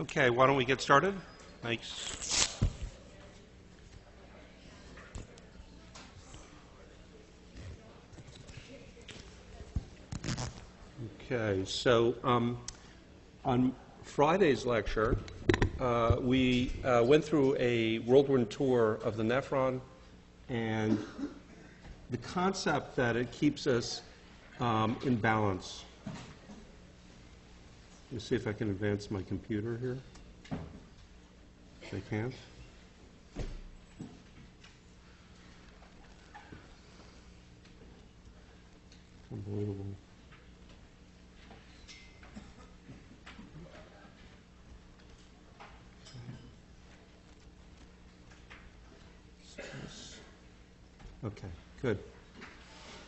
Okay, why don't we get started? Thanks. Okay, so on Friday's lecture, we went through a whirlwind tour of the nephron and the concept that it keeps us in balance. Let me see if I can advance my computer here. I can't. Unbelievable. Okay, good.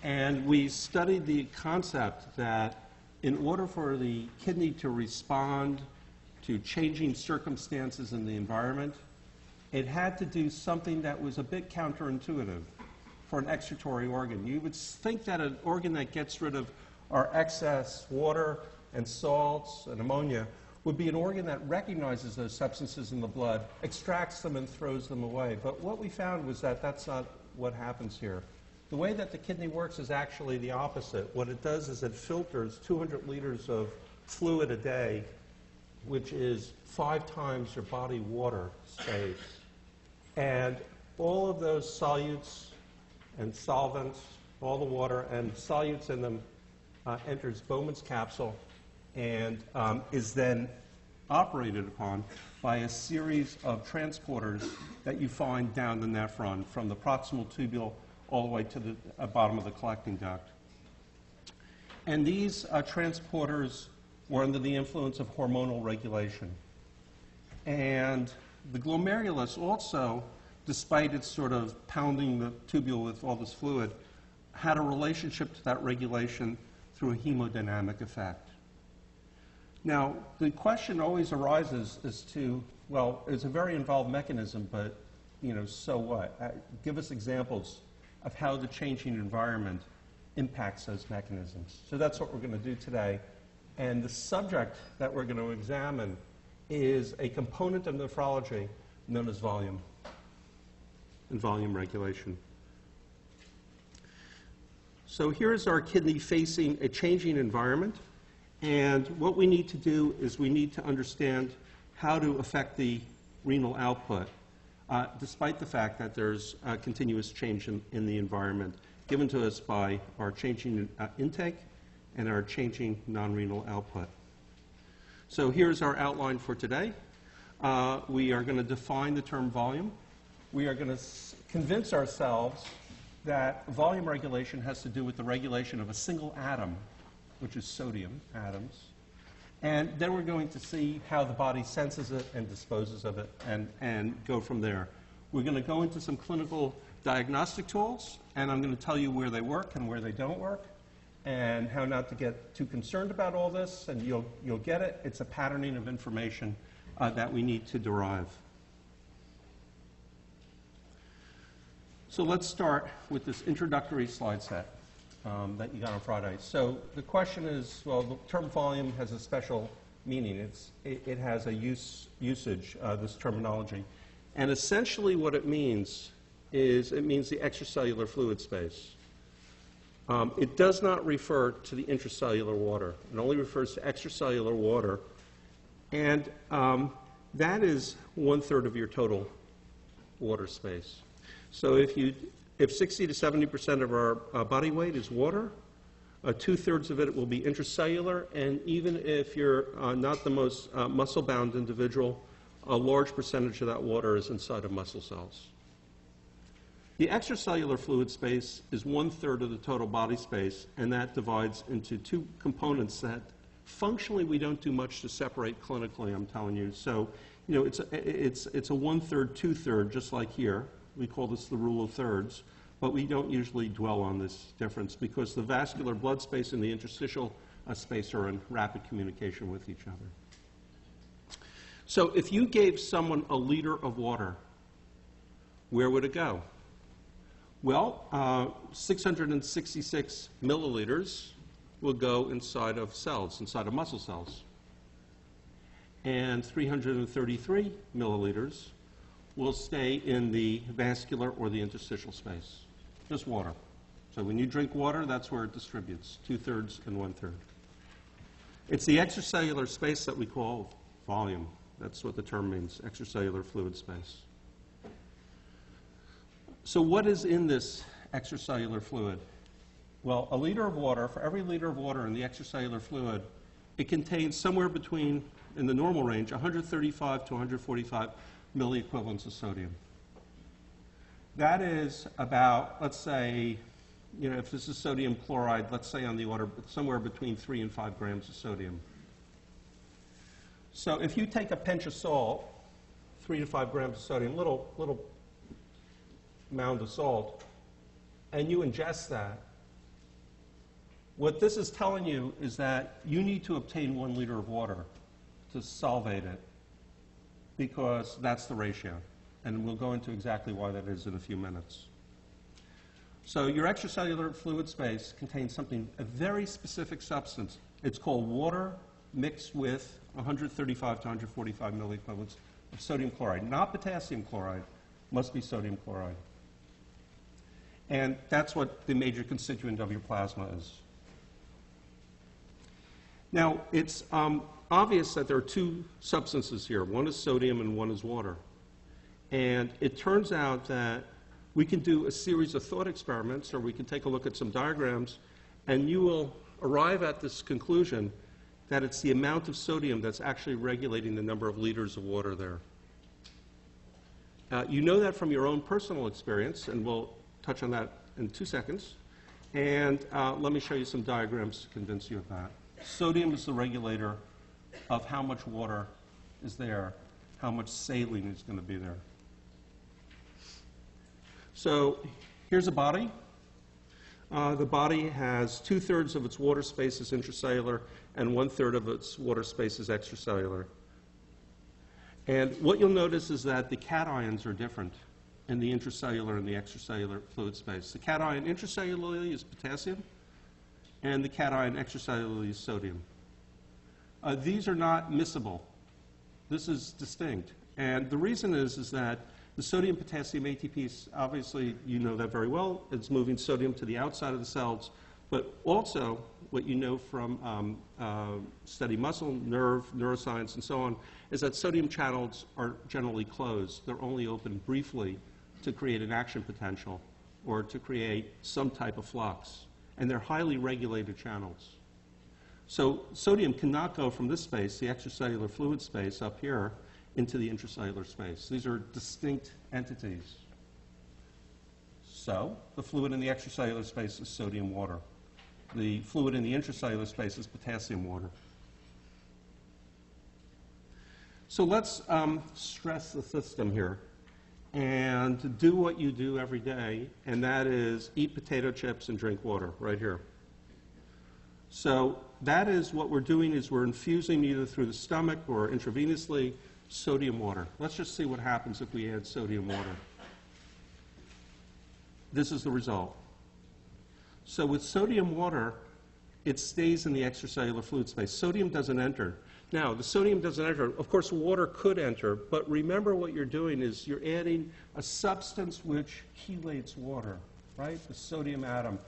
And we studied the concept that in order for the kidney to respond to changing circumstances in the environment, it had to do something that was a bit counterintuitive for an excretory organ. You would think that an organ that gets rid of our excess water and salts and ammonia would be an organ that recognizes those substances in the blood, extracts them, and throws them away. But what we found was that that's not what happens here. The way that the kidney works is actually the opposite. What it does is it filters 200 liters of fluid a day, which is 5 times your body water space. And all of those solutes and solvents, all the water and solutes in them enters Bowman's capsule and is then operated upon by a series of transporters that you find down the nephron from the proximal tubule all the way to the bottom of the collecting duct. And these transporters were under the influence of hormonal regulation. And the glomerulus also, despite its sort of pounding the tubule with all this fluid, had a relationship to that regulation through a hemodynamic effect. Now, the question always arises as to, well, it's a very involved mechanism, but, so what? Give us examples of how the changing environment impacts those mechanisms. So that's what we're going to do today. And the subject that we're going to examine is a component of nephrology known as volume and volume regulation. So here's our kidney facing a changing environment. And what we need to do is we need to understand how to affect the renal output, despite the fact that there's a continuous change in the environment given to us by our changing intake and our changing non-renal output. So here's our outline for today. We are going to define the term volume. We are going to convince ourselves that volume regulation has to do with the regulation of a single atom, which is sodium atoms. And then we're going to see how the body senses it and disposes of it and go from there. We're going to go into some clinical diagnostic tools, and I'm going to tell you where they work and where they don't work, and how not to get too concerned about all this, and you'll get it. It's a patterning of information that we need to derive. So let's start with this introductory slide set that you got on Friday. So the question is, well, the term volume has a special meaning. It has a usage, this terminology. And essentially what it means is it means the extracellular fluid space. It does not refer to the intracellular water. It only refers to extracellular water. And that is 1/3 of your total water space. So if 60 to 70% of our body weight is water, 2/3 of it will be intracellular, and even if you're not the most muscle-bound individual, a large percentage of that water is inside of muscle cells. The extracellular fluid space is 1/3 of the total body space, and that divides into 2 components that functionally we don't do much to separate clinically, I'm telling you. So, it's a 1/3, 2/3, just like here. We call this the rule of thirds, but we don't usually dwell on this difference because the vascular blood space and the interstitial space are in rapid communication with each other. So if you gave someone a liter of water, where would it go? Well, 666 milliliters will go inside of cells, inside of muscle cells. and 333 milliliters will stay in the vascular or the interstitial space, just water. So when you drink water, that's where it distributes, 2/3 and 1/3. It's the extracellular space that we call volume. That's what the term means, extracellular fluid space. So what is in this extracellular fluid? Well, a liter of water, for every liter of water in the extracellular fluid, it contains somewhere between, in the normal range, 135 to 145 milliequivalents of sodium. That is about, let's say, if this is sodium chloride, let's say on the order somewhere between 3 and 5 grams of sodium. So if you take a pinch of salt, 3 to 5 grams of sodium, little mound of salt, and you ingest that, what this is telling you is that you need to obtain 1 liter of water to solvate it, because that's the ratio. And we'll go into exactly why that is in a few minutes. So your extracellular fluid space contains something, a very specific substance. It's called water mixed with 135 to 145 milliequivalents of sodium chloride. Not potassium chloride, must be sodium chloride. And that's what the major constituent of your plasma is. Now, it's obvious that there are two substances here. One is sodium and one is water. And it turns out that we can do a series of thought experiments, or we can take a look at some diagrams, and you will arrive at this conclusion that it's the amount of sodium that's actually regulating the number of liters of water there. You know that from your own personal experience, and we'll touch on that in 2 seconds. And let me show you some diagrams to convince you of that. Sodium is the regulator of how much water is there, how much saline is going to be there. So here's a body. The body has 2/3 of its water space is intracellular and 1/3 of its water space is extracellular. And what you'll notice is that the cations are different in the intracellular and the extracellular fluid space. The cation intracellularly is potassium, and the cation extracellularly is sodium. These are not miscible. This is distinct. And the reason is that the sodium-potassium ATPs, obviously you know that very well, it's moving sodium to the outside of the cells, but also what you know from study muscle, nerve, neuroscience, and so on, is that sodium channels are generally closed. They're only open briefly to create an action potential or to create some type of flux. And they're highly regulated channels. So sodium cannot go from this space, the extracellular fluid space up here, into the intracellular space. These are distinct entities. So the fluid in the extracellular space is sodium water. The fluid in the intracellular space is potassium water. So let's stress the system here and do what you do every day, and that is eat potato chips and drink water right here. So that is what we're doing, is we're infusing either through the stomach or intravenously sodium water. Let's just see what happens if we add sodium water. This is the result. So with sodium water, it stays in the extracellular fluid space. Sodium doesn't enter. Now, the sodium doesn't enter. Of course, water could enter, but remember what you're doing is you're adding a substance which chelates water, right? The sodium atom.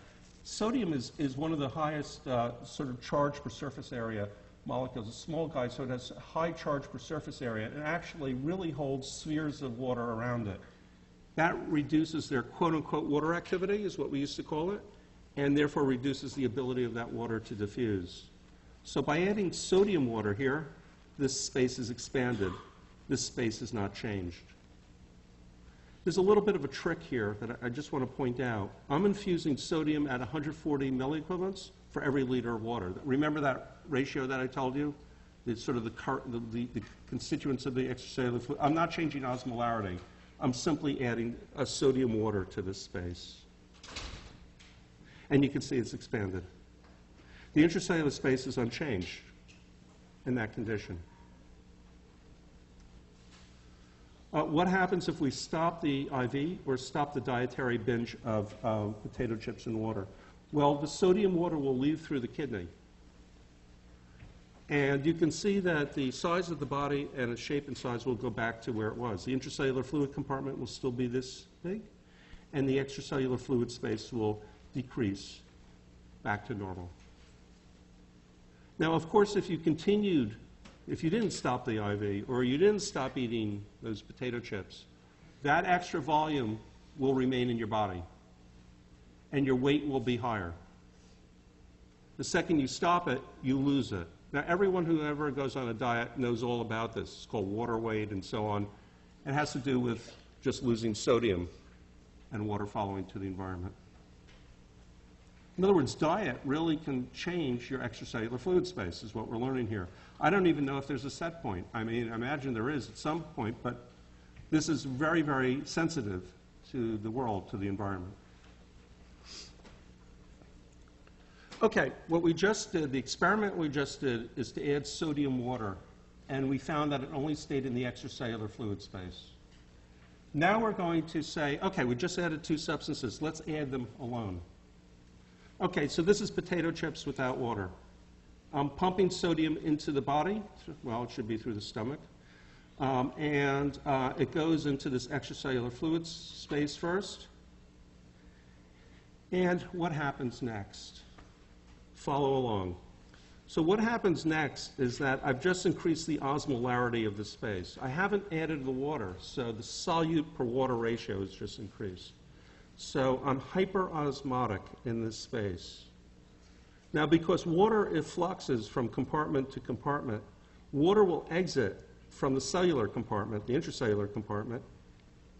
Sodium is one of the highest sort of charge per surface area molecules. A small guy, so it has a high charge per surface area, and actually really holds spheres of water around it. That reduces their quote-unquote water activity, is what we used to call it, and therefore reduces the ability of that water to diffuse. So by adding sodium water here, this space is expanded. This space is not changed. There's a little bit of a trick here that I just want to point out. I'm infusing sodium at 140 milliequivalents for every liter of water. Remember that ratio that I told you? It's sort of the constituents of the extracellular fluid. I'm not changing osmolarity. I'm simply adding a sodium water to this space. And you can see it's expanded. The intracellular space is unchanged in that condition. What happens if we stop the IV or stop the dietary binge of potato chips and water? Well, the sodium water will leave through the kidney. And you can see that the size of the body and its shape and size will go back to where it was. The intracellular fluid compartment will still be this big, and the extracellular fluid space will decrease back to normal. Now, of course, if you didn't stop the IV, or you didn't stop eating those potato chips, that extra volume will remain in your body, and your weight will be higher. The second you stop it, you lose it. Now, everyone who ever goes on a diet knows all about this. It's called water weight and so on. It has to do with just losing sodium and water following to the environment. In other words, diet really can change your extracellular fluid space, is what we're learning here. I don't even know if there's a set point. I mean, I imagine there is at some point, but this is very, very sensitive to the world, to the environment. Okay, what we just did, the experiment we just did, is to add sodium water, and we found that it only stayed in the extracellular fluid space. Now we're going to say, okay, we just added two substances. Let's add them alone. Okay, so this is potato chips without water. I'm pumping sodium into the body. Well, it should be through the stomach. And it goes into this extracellular fluid space first. And what happens next? Follow along. So what happens next is that I've just increased the osmolarity of the space. I haven't added the water, so the solute per water ratio is just increased. So I'm hyperosmotic in this space. Now, because water effluxes from compartment to compartment, water will exit from the cellular compartment, the intracellular compartment,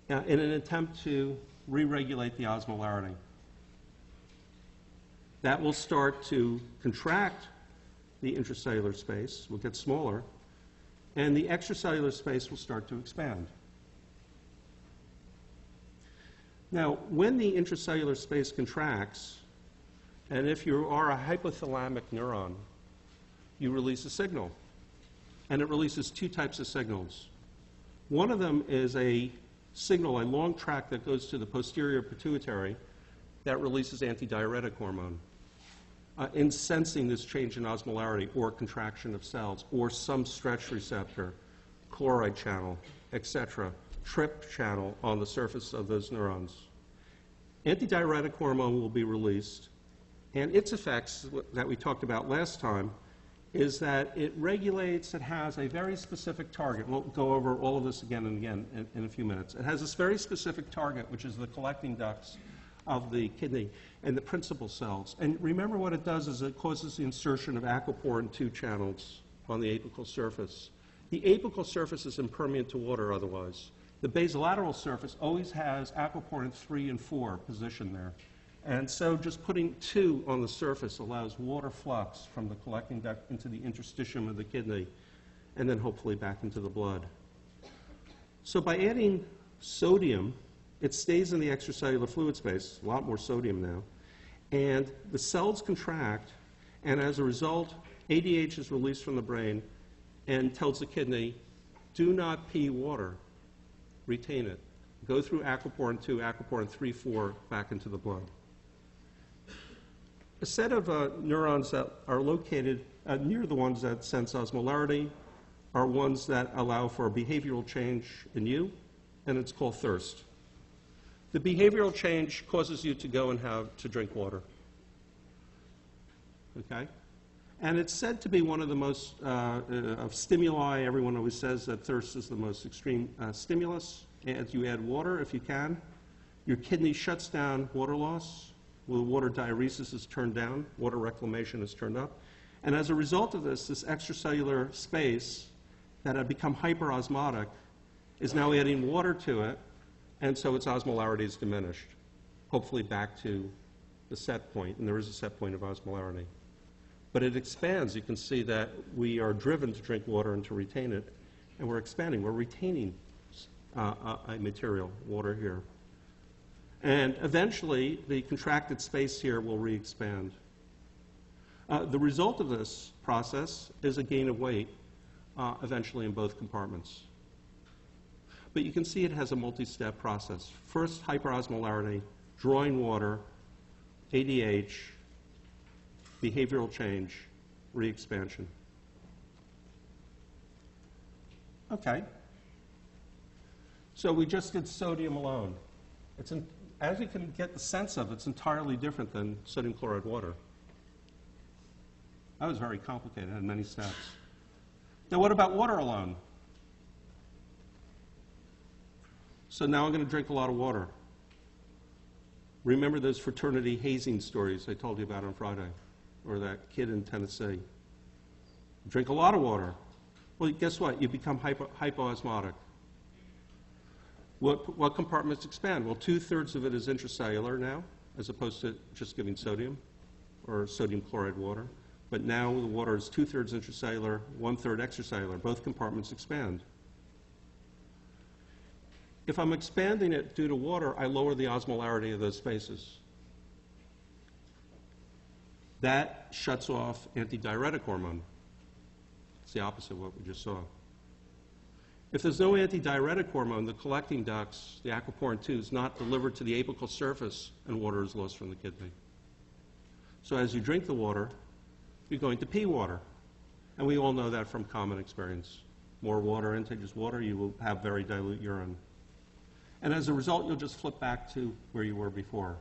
in an attempt to re-regulate the osmolarity. That will start to contract the intracellular space, will get smaller, and the extracellular space will start to expand. Now, when the intracellular space contracts, and if you are a hypothalamic neuron, you release a signal. And it releases two types of signals. One of them is a signal, a long track that goes to the posterior pituitary that releases antidiuretic hormone, in sensing this change in osmolarity or contraction of cells, or some stretch receptor, chloride channel, etc., TRP channel on the surface of those neurons. Antidiuretic hormone will be released, and its effects that we talked about last time is that it regulates, it has a very specific target. We'll go over all of this again and again in a few minutes. It has this very specific target, which is the collecting ducts of the kidney and the principal cells. And remember what it does is it causes the insertion of aquaporin 2 channels on the apical surface. The apical surface is impermeable to water otherwise. The basolateral surface always has aquaporin 3 and 4 positioned there. And so just putting 2 on the surface allows water flux from the collecting duct into the interstitium of the kidney and then hopefully back into the blood. So by adding sodium, it stays in the extracellular fluid space, a lot more sodium now, and the cells contract, and as a result, ADH is released from the brain and tells the kidney, do not pee water, retain it. Go through aquaporin 2, aquaporin 3, 4, back into the blood. A set of neurons that are located near the ones that sense osmolarity are ones that allow for a behavioral change in you, and it's called thirst. The behavioral change causes you to go and have to drink water. Okay? And it's said to be one of the most of stimuli. Everyone always says that thirst is the most extreme stimulus. As you add water, if you can, your kidney shuts down water loss. Well, water diuresis is turned down. Water reclamation is turned up. And as a result of this, this extracellular space that had become hyperosmotic is now adding water to it, and so its osmolarity is diminished, hopefully back to the set point, and there is a set point of osmolarity. But it expands. You can see that we are driven to drink water and to retain it, and we're expanding. We're retaining a material, water here. And eventually, the contracted space here will re-expand. The result of this process is a gain of weight, eventually in both compartments. But you can see it has a multi-step process. First, hyperosmolarity, drawing water, ADH, behavioral change, re-expansion. Okay. So we just did sodium alone. As you can get the sense of, it's entirely different than sodium chloride water. That was very complicated, had many steps. Now what about water alone? So now I'm going to drink a lot of water. Remember those fraternity hazing stories I told you about on Friday, or that kid in Tennessee? Drink a lot of water. Well, guess what? You become hypoosmotic. What compartments expand? Well, 2/3 of it is intracellular now, as opposed to just giving sodium or sodium chloride water. But now the water is 2/3 intracellular, 1/3 extracellular. Both compartments expand. If I'm expanding it due to water, I lower the osmolarity of those spaces. That shuts off antidiuretic hormone. It's the opposite of what we just saw. If there's no antidiuretic hormone, the collecting ducts, the aquaporin 2, is not delivered to the apical surface, and water is lost from the kidney. So as you drink the water, you're going to pee water. And we all know that from common experience. More water intake, just water, you will have very dilute urine. And as a result, you'll just flip back to where you were before.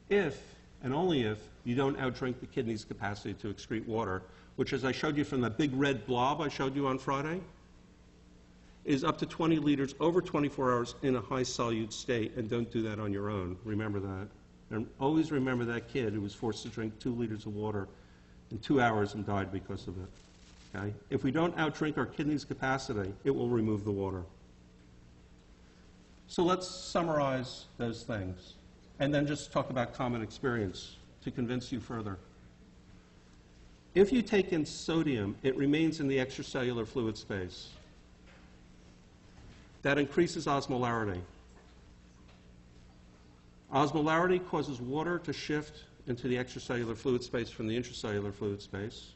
If, and only if, you don't outdrink the kidney's capacity to excrete water, which, as I showed you from that big red blob I showed you on Friday, is up to 20 liters over 24 hours in a high solute state, and don't do that on your own. Remember that. And always remember that kid who was forced to drink 2 liters of water in 2 hours and died because of it. Okay? If we don't outdrink our kidney's capacity, it will remove the water. So let's summarize those things, and then just talk about common experience to convince you further. If you take in sodium, it remains in the extracellular fluid space. That increases osmolarity. Osmolarity causes water to shift into the extracellular fluid space from the intracellular fluid space.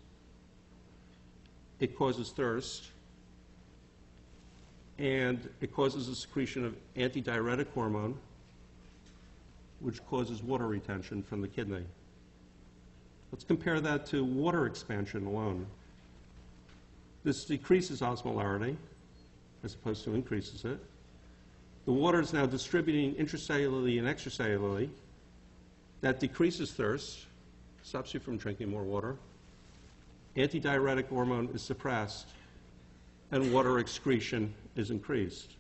It causes thirst, and it causes the secretion of antidiuretic hormone, which causes water retention from the kidney. Let's compare that to water expansion alone. This decreases osmolarity, as opposed to increases it. The water is now distributing intracellularly and extracellularly. That decreases thirst, stops you from drinking more water. Antidiuretic hormone is suppressed, and water excretion is increased.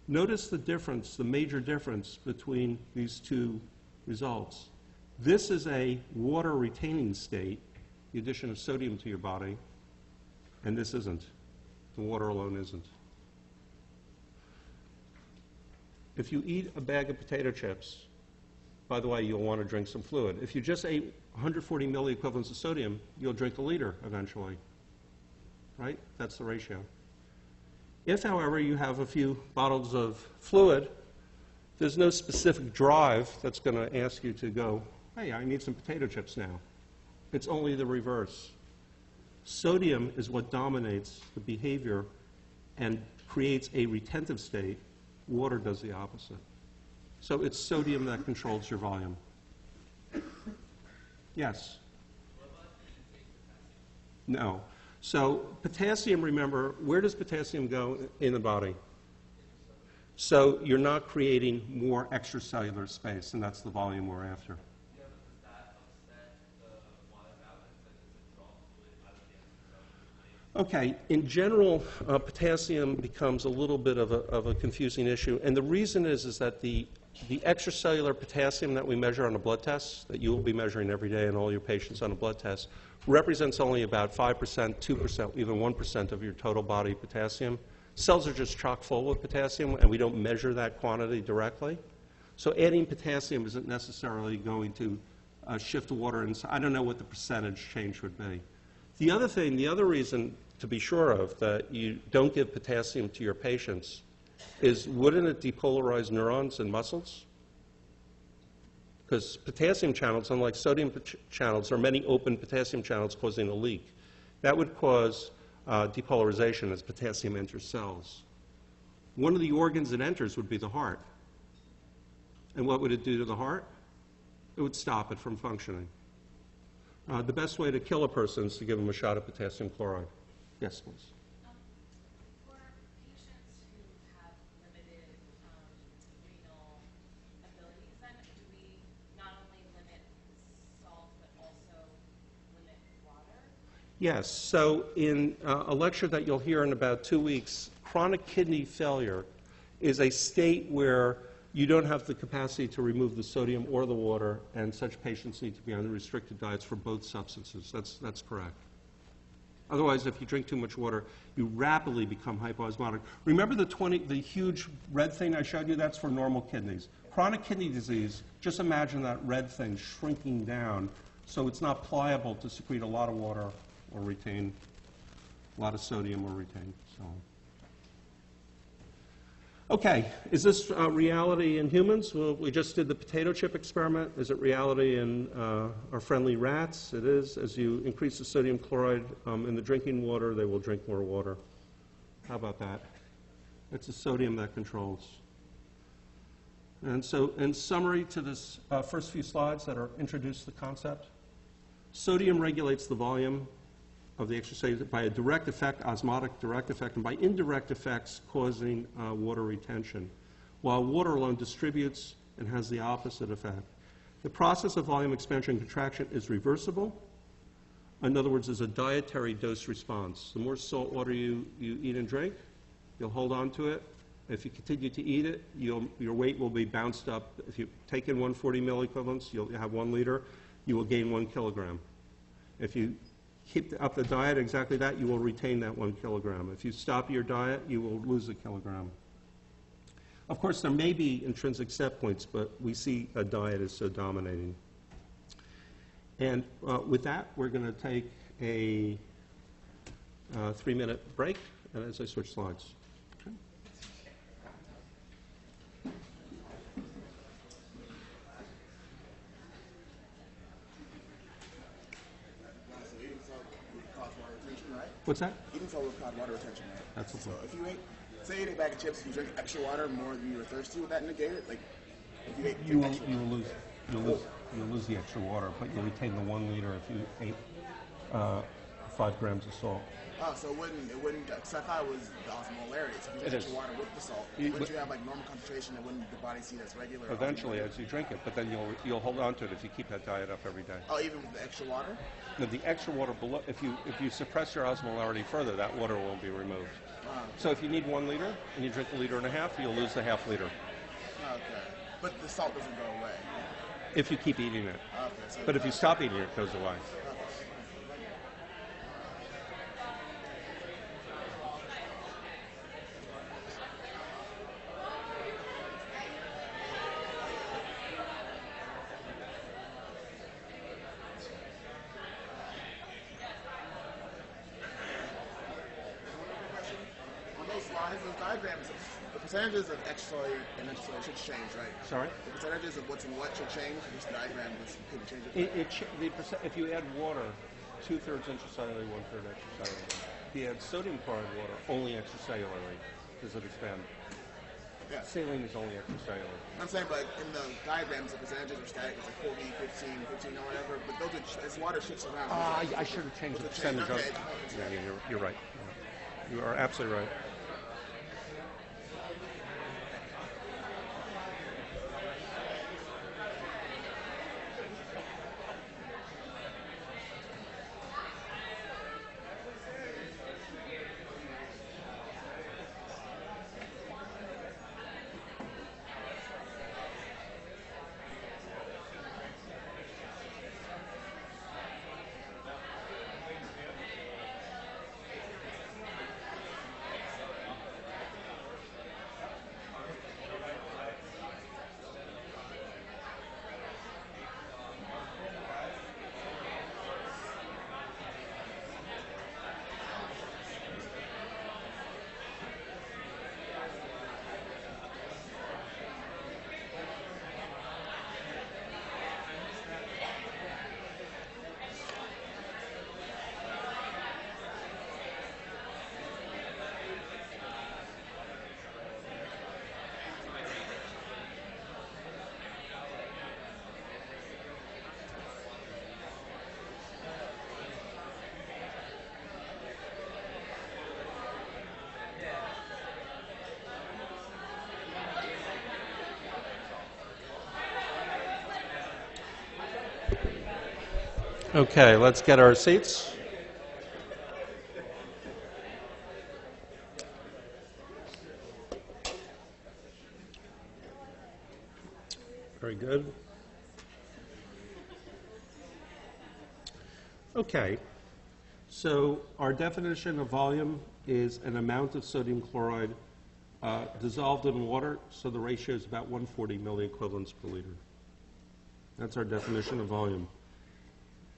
Notice the difference, the major difference between these two results. This is a water retaining state, the addition of sodium to your body, and this isn't. The water alone isn't. If you eat a bag of potato chips, by the way, you'll want to drink some fluid. If you just ate 140 milliequivalents of sodium, you'll drink a liter eventually. Right? That's the ratio. If, however, you have a few bottles of fluid, there's no specific drive that's going to ask you to go, hey, I need some potato chips now. It's only the reverse. Sodium is what dominates the behavior and creates a retentive state. Water does the opposite. So it's sodium that controls your volume. Yes? No. So potassium, remember, where does potassium go in the body? So you're not creating more extracellular space, and that's the volume we're after. Yeah, but does that upset the water balance? Like, does it draw fluid out of the extracellular space? Okay, in general, potassium becomes a little bit of a confusing issue, and the reason is that the extracellular potassium that we measure on a blood test, that you will be measuring every day in all your patients on a blood test, represents only about 5%, 2%, even 1% of your total body potassium. Cells are just chock full with potassium, and we don't measure that quantity directly. So adding potassium isn't necessarily going to shift water, and I don't know what the percentage change would be. The other thing, the other reason to be sure of that you don't give potassium to your patients is, wouldn't it depolarize neurons and muscles? Because potassium channels, unlike sodium channels, there are many open potassium channels causing a leak. That would cause depolarization as potassium enters cells. One of the organs it enters would be the heart. And what would it do to the heart? It would stop it from functioning. The best way to kill a person is to give them a shot of potassium chloride. Yes, please. Yes, so in a lecture that you'll hear in about 2 weeks, chronic kidney failure is a state where you don't have the capacity to remove the sodium or the water, and such patients need to be on restricted diets for both substances. That's correct. Otherwise, if you drink too much water, you rapidly become hypoosmotic. Remember the huge red thing I showed you? That's for normal kidneys. Chronic kidney disease, just imagine that red thing shrinking down so it's not pliable to secrete a lot of water or retain a lot of sodium or retain so on. Okay, is this reality in humans? Well, we just did the potato chip experiment. Is it reality in our friendly rats? It is. As you increase the sodium chloride in the drinking water, they will drink more water. How about that? It's the sodium that controls. And so, in summary to this first few slides that are introduced the concept, sodium regulates the volume of the extracellular by a direct effect, osmotic direct effect, and by indirect effects causing water retention, while water alone distributes and has the opposite effect. The process of volume expansion and contraction is reversible. In other words, there's a dietary dose response. The more salt water you eat and drink, you'll hold on to it. If you continue to eat it, your weight will be bounced up. If you take in 140 milliequivalents, you'll have 1 liter, you will gain 1 kilogram. If you keep up the diet exactly that, you will retain that 1 kilogram. If you stop your diet, you will lose a kilogram. Of course, there may be intrinsic set points, but we see a diet is so dominating. And with that, we're going to take a 3-minute break, and as I switch slides. Okay. What's that? Eating salt will cause water retention, right? That's the So point. if you ate, say you ate a bag of chips, if you drink extra water more than you were thirsty, would that negate it? Like, if you ate extra water. You'll lose the extra water, but you'll retain the 1 liter if you ate 5 grams of salt. Oh, so it wouldn't, because I thought it was the osmolarity. So if you It drink extra is. water with the salt, You- wouldn't you have like normal concentration and wouldn't the body see that's regular? Eventually, as you drink it, but then you'll hold on to it if you keep that diet up every day. Oh, even with the extra water? Now, the extra water below, if you suppress your osmolarity further, that water won't be removed. So if you need 1 liter and you drink 1.5 liters, you'll lose the half liter Okay. But the salt doesn't go away. if you keep eating it. Okay. So But if you stop eating it, it goes away. on those slides, those diagrams, the percentages of extracellular and intracellular should change, right? Sorry? The percentages of what's in what should change. This diagram couldn't change it. If you add water, 2/3 intracellularly, 1/3 extracellularly. If you add sodium chloride water, only extracellularly does it expand. Yeah. Saline is only extracellular. I'm saying, but in the diagrams, the percentages are static. It's like 40, 15, 15, or whatever. But those are, as water shifts around. I should have changed the Does it change? percentage. Okay. Yeah, you're right. You are absolutely right. Okay, let's get our seats. Very good. Okay, so our definition of volume is an amount of sodium chloride dissolved in water, so the ratio is about 140 milliequivalents per liter. That's our definition of volume.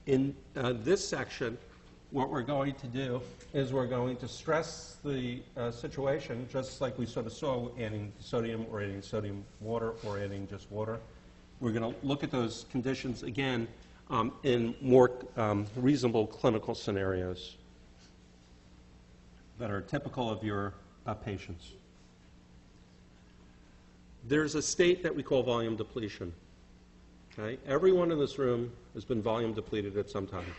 In this section, what we're going to do is we're going to stress the situation, just like we sort of saw adding sodium or adding sodium water or adding just water. We're going to look at those conditions again in more reasonable clinical scenarios that are typical of your patients. There's a state that we call volume depletion. Okay? Everyone in this room has been volume depleted at some time.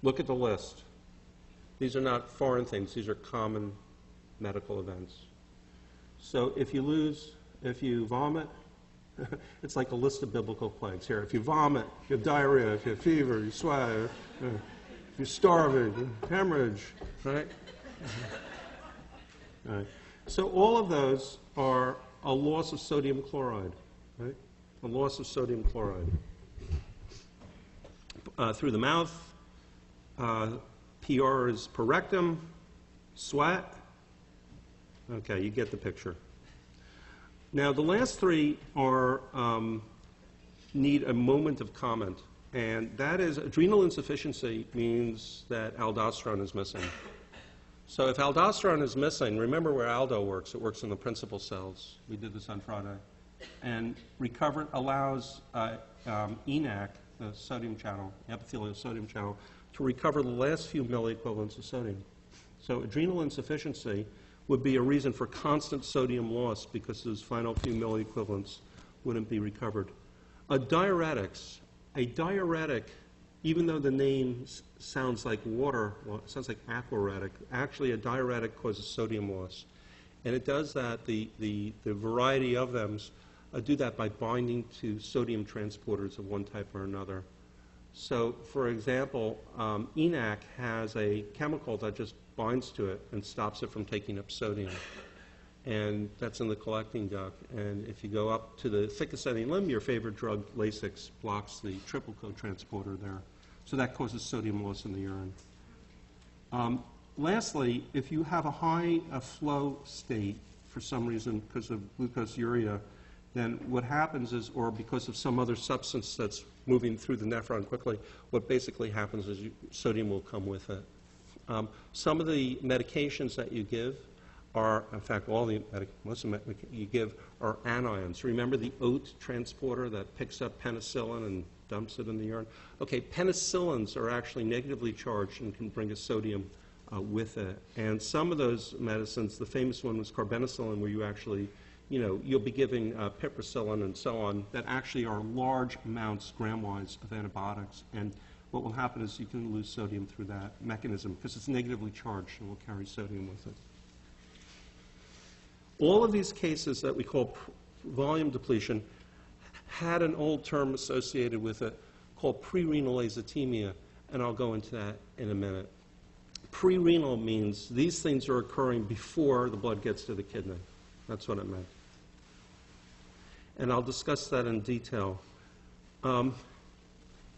Look at the list. These are not foreign things. These are common medical events. So if you vomit, it's like a list of biblical plagues here. If you vomit, you have diarrhea, if you have fever, you sweat, if you're starving, hemorrhage, right? All right. So all of those are a loss of sodium chloride, right? A loss of sodium chloride. Through the mouth, PR is per rectum, sweat. Okay, you get the picture. Now, the last three are need a moment of comment, and that is adrenal insufficiency means that aldosterone is missing. So if aldosterone is missing, remember where aldo works. It works in the principal cells. We did this on Friday. And recover allows ENaC, the sodium channel, epithelial sodium channel, to recover the last few milliequivalents of sodium. So adrenal insufficiency would be a reason for constant sodium loss because those final few milliequivalents wouldn't be recovered. A diuretic, even though the name sounds like water, well, it sounds like aquaretic, actually a diuretic causes sodium loss. And it does that, the variety of them do that by binding to sodium transporters of one type or another. So, for example, ENaC has a chemical that just binds to it and stops it from taking up sodium. And that's in the collecting duct. And if you go up to the thick ascending limb, your favorite drug, Lasix, blocks the triple cotransporter there. So that causes sodium loss in the urine. Lastly, if you have a high flow state for some reason because of glucoseuria, then what happens is, or because of some other substance that's moving through the nephron quickly, what basically happens is sodium will come with it. Some of the medications that you give are, in fact, most of the medications you give are anions. Remember the OAT transporter that picks up penicillin and dumps it in the urine? Okay, penicillins are actually negatively charged and can bring a sodium with it. And some of those medicines, the famous one was carbenicillin, where you actually, you'll be giving piperacillin and so on, that actually are large amounts, gram-wise, of antibiotics. And what will happen is you can lose sodium through that mechanism because it's negatively charged and will carry sodium with it. All of these cases that we call volume depletion had an old term associated with it called prerenal azotemia, and I'll go into that in a minute. Prerenal means these things are occurring before the blood gets to the kidney. That's what it meant. And I'll discuss that in detail.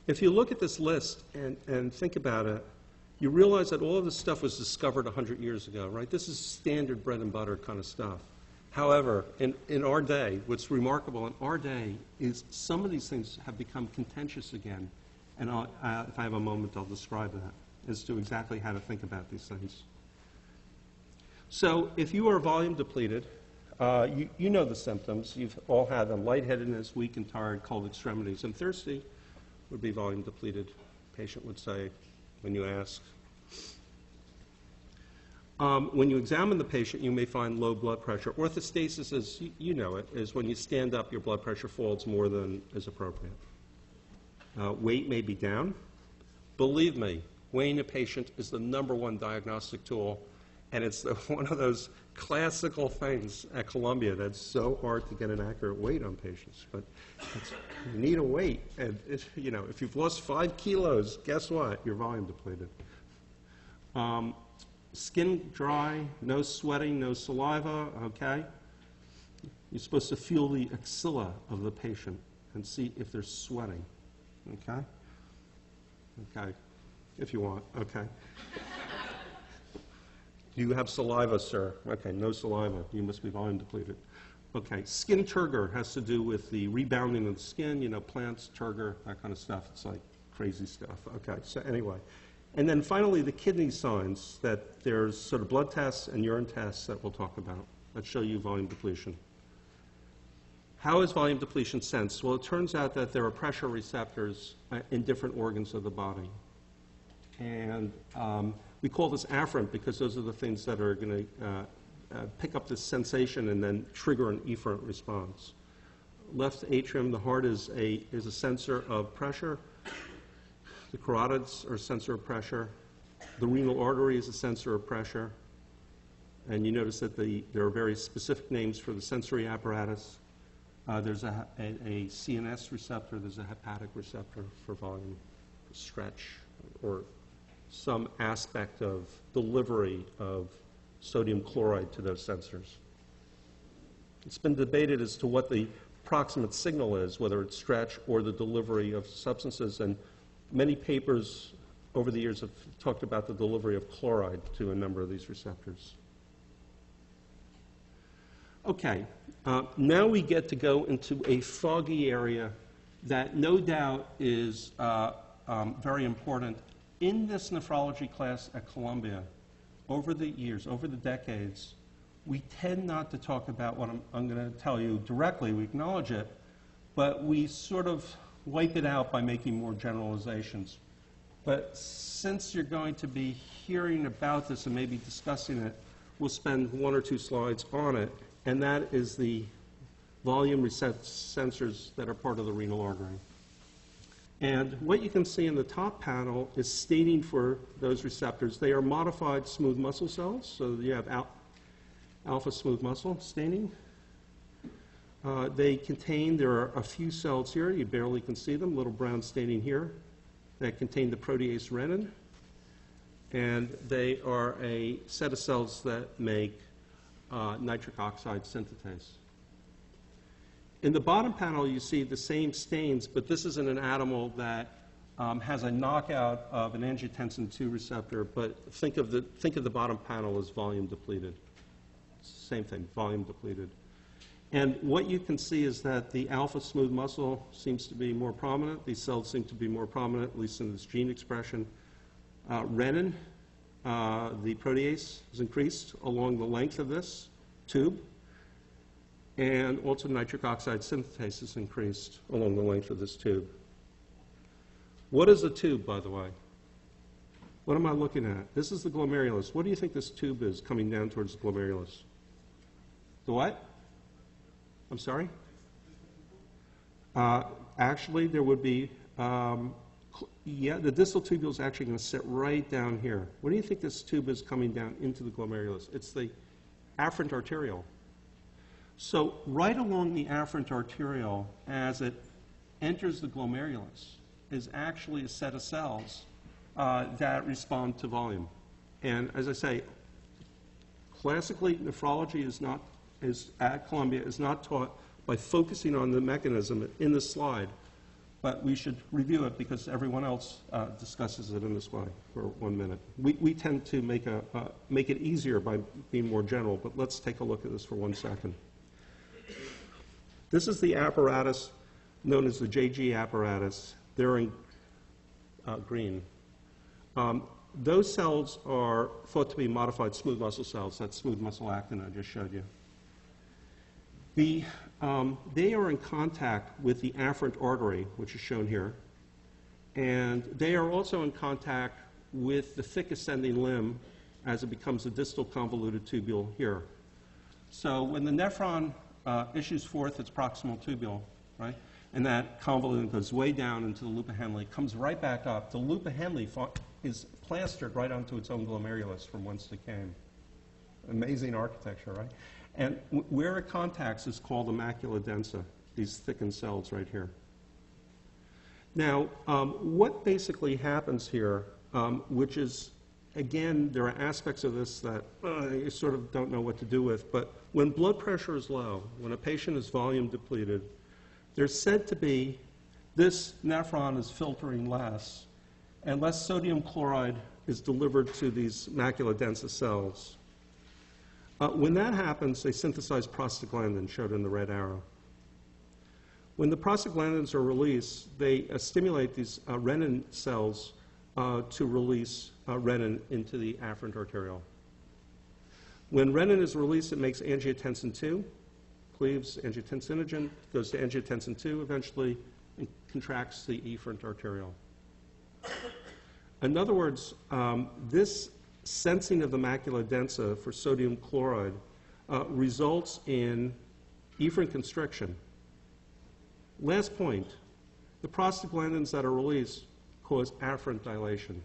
If you look at this list and think about it, you realize that all of this stuff was discovered 100 years ago, right? This is standard bread and butter kind of stuff. However, in our day, what's remarkable in our day is some of these things have become contentious again. And if I have a moment, I'll describe that as to exactly how to think about these things. So if you are volume depleted, you know the symptoms. You've all had them: lightheadedness, weak and tired, cold extremities, and thirsty would be volume depleted, patient would say when you ask. When you examine the patient, you may find low blood pressure. Orthostasis, as you know it, is when you stand up, your blood pressure falls more than is appropriate. Weight may be down. Believe me, weighing a patient is the #1 diagnostic tool, and it's one of those classical things at Columbia that's so hard to get an accurate weight on patients. But you need a weight, and if you've lost 5 kilos, guess what? You're volume depleted. Skin dry, no sweating, no saliva, okay? You're supposed to feel the axilla of the patient, and see if they're sweating, okay? Okay, if you want, okay. Do you have saliva, sir? Okay, no saliva. You must be volume depleted. Okay, skin turgor has to do with the rebounding of the skin, you know, plants, turgor, that kind of stuff. It's like crazy stuff. Okay, so anyway. And then finally, the kidney signs, that there's sort of blood tests and urine tests that we'll talk about that show you volume depletion. How is volume depletion sensed? Well, it turns out that there are pressure receptors in different organs of the body. And we call this afferent because those are the things that are going to pick up this sensation and then trigger an efferent response. Left atrium, the heart is a sensor of pressure. The carotids are a sensor of pressure. The renal artery is a sensor of pressure. And you notice that there are very specific names for the sensory apparatus. There's a CNS receptor, there's a hepatic receptor for volume, stretch, or some aspect of delivery of sodium chloride to those sensors. It's been debated as to what the proximate signal is, whether it's stretch or the delivery of substances, and many papers over the years have talked about the delivery of chloride to a number of these receptors. Okay, now we get to go into a foggy area that no doubt is very important. In this nephrology class at Columbia, over the years, over the decades, we tend not to talk about what I'm going to tell you directly. We acknowledge it, but we sort of wipe it out by making more generalizations. But since you're going to be hearing about this and maybe discussing it, we'll spend 1 or 2 slides on it, and that is the volume sensors that are part of the renal artery. And what you can see in the top panel is staining for those receptors. They are modified smooth muscle cells, so you have alpha smooth muscle staining. There are a few cells here, you barely can see them, little brown staining here, that contain the protease renin. And they are a set of cells that make nitric oxide synthetase. In the bottom panel, you see the same stains, but this is in an animal that has a knockout of an angiotensin II receptor, but think of the bottom panel as volume depleted. Same thing, volume depleted. And what you can see is that the alpha smooth muscle seems to be more prominent. These cells seem to be more prominent, at least in this gene expression. Renin, the protease, is increased along the length of this tube. And also nitric oxide synthetase is increased along the length of this tube. What is a tube, by the way? What am I looking at? This is the glomerulus. What do you think this tube is coming down towards the glomerulus? The what? I'm sorry? Actually, there would be, the distal tubule is actually going to sit right down here. What do you think this tube is coming down into the glomerulus? It's the afferent arteriole. So right along the afferent arteriole, as it enters the glomerulus, is actually a set of cells that respond to volume. And as I say, classically, nephrology at Columbia is not taught by focusing on the mechanism in the slide, but we should review it because everyone else discusses it in this way for 1 minute. We tend to make it easier by being more general, but let's take a look at this for 1 second. This is the apparatus known as the JG apparatus. They're in green. Those cells are thought to be modified smooth muscle cells. That's smooth muscle actin I just showed you. They are in contact with the afferent artery, which is shown here, and they are also in contact with the thick ascending limb as it becomes a distal convoluted tubule here. So when the nephron issues forth its proximal tubule, right, and that convolution goes way down into the loop of Henle, comes right back up. The loop of Henle is plastered right onto its own glomerulus from whence it came. Amazing architecture, right? And where it contacts is called the macula densa, these thickened cells right here. Now, what basically happens here, which is, again, there are aspects of this that you sort of don't know what to do with, but when blood pressure is low, when a patient is volume depleted, there's said to be, this nephron is filtering less, and less sodium chloride is delivered to these macula densa cells. When that happens, they synthesize prostaglandin, shown in the red arrow. When the prostaglandins are released, they stimulate these renin cells to release renin into the afferent arteriole. When renin is released, it makes angiotensin II, cleaves angiotensinogen, goes to angiotensin II eventually, and contracts the efferent arteriole. In other words, this sensing of the macula densa for sodium chloride results in efferent constriction. Last point, the prostaglandins that are released cause afferent dilation.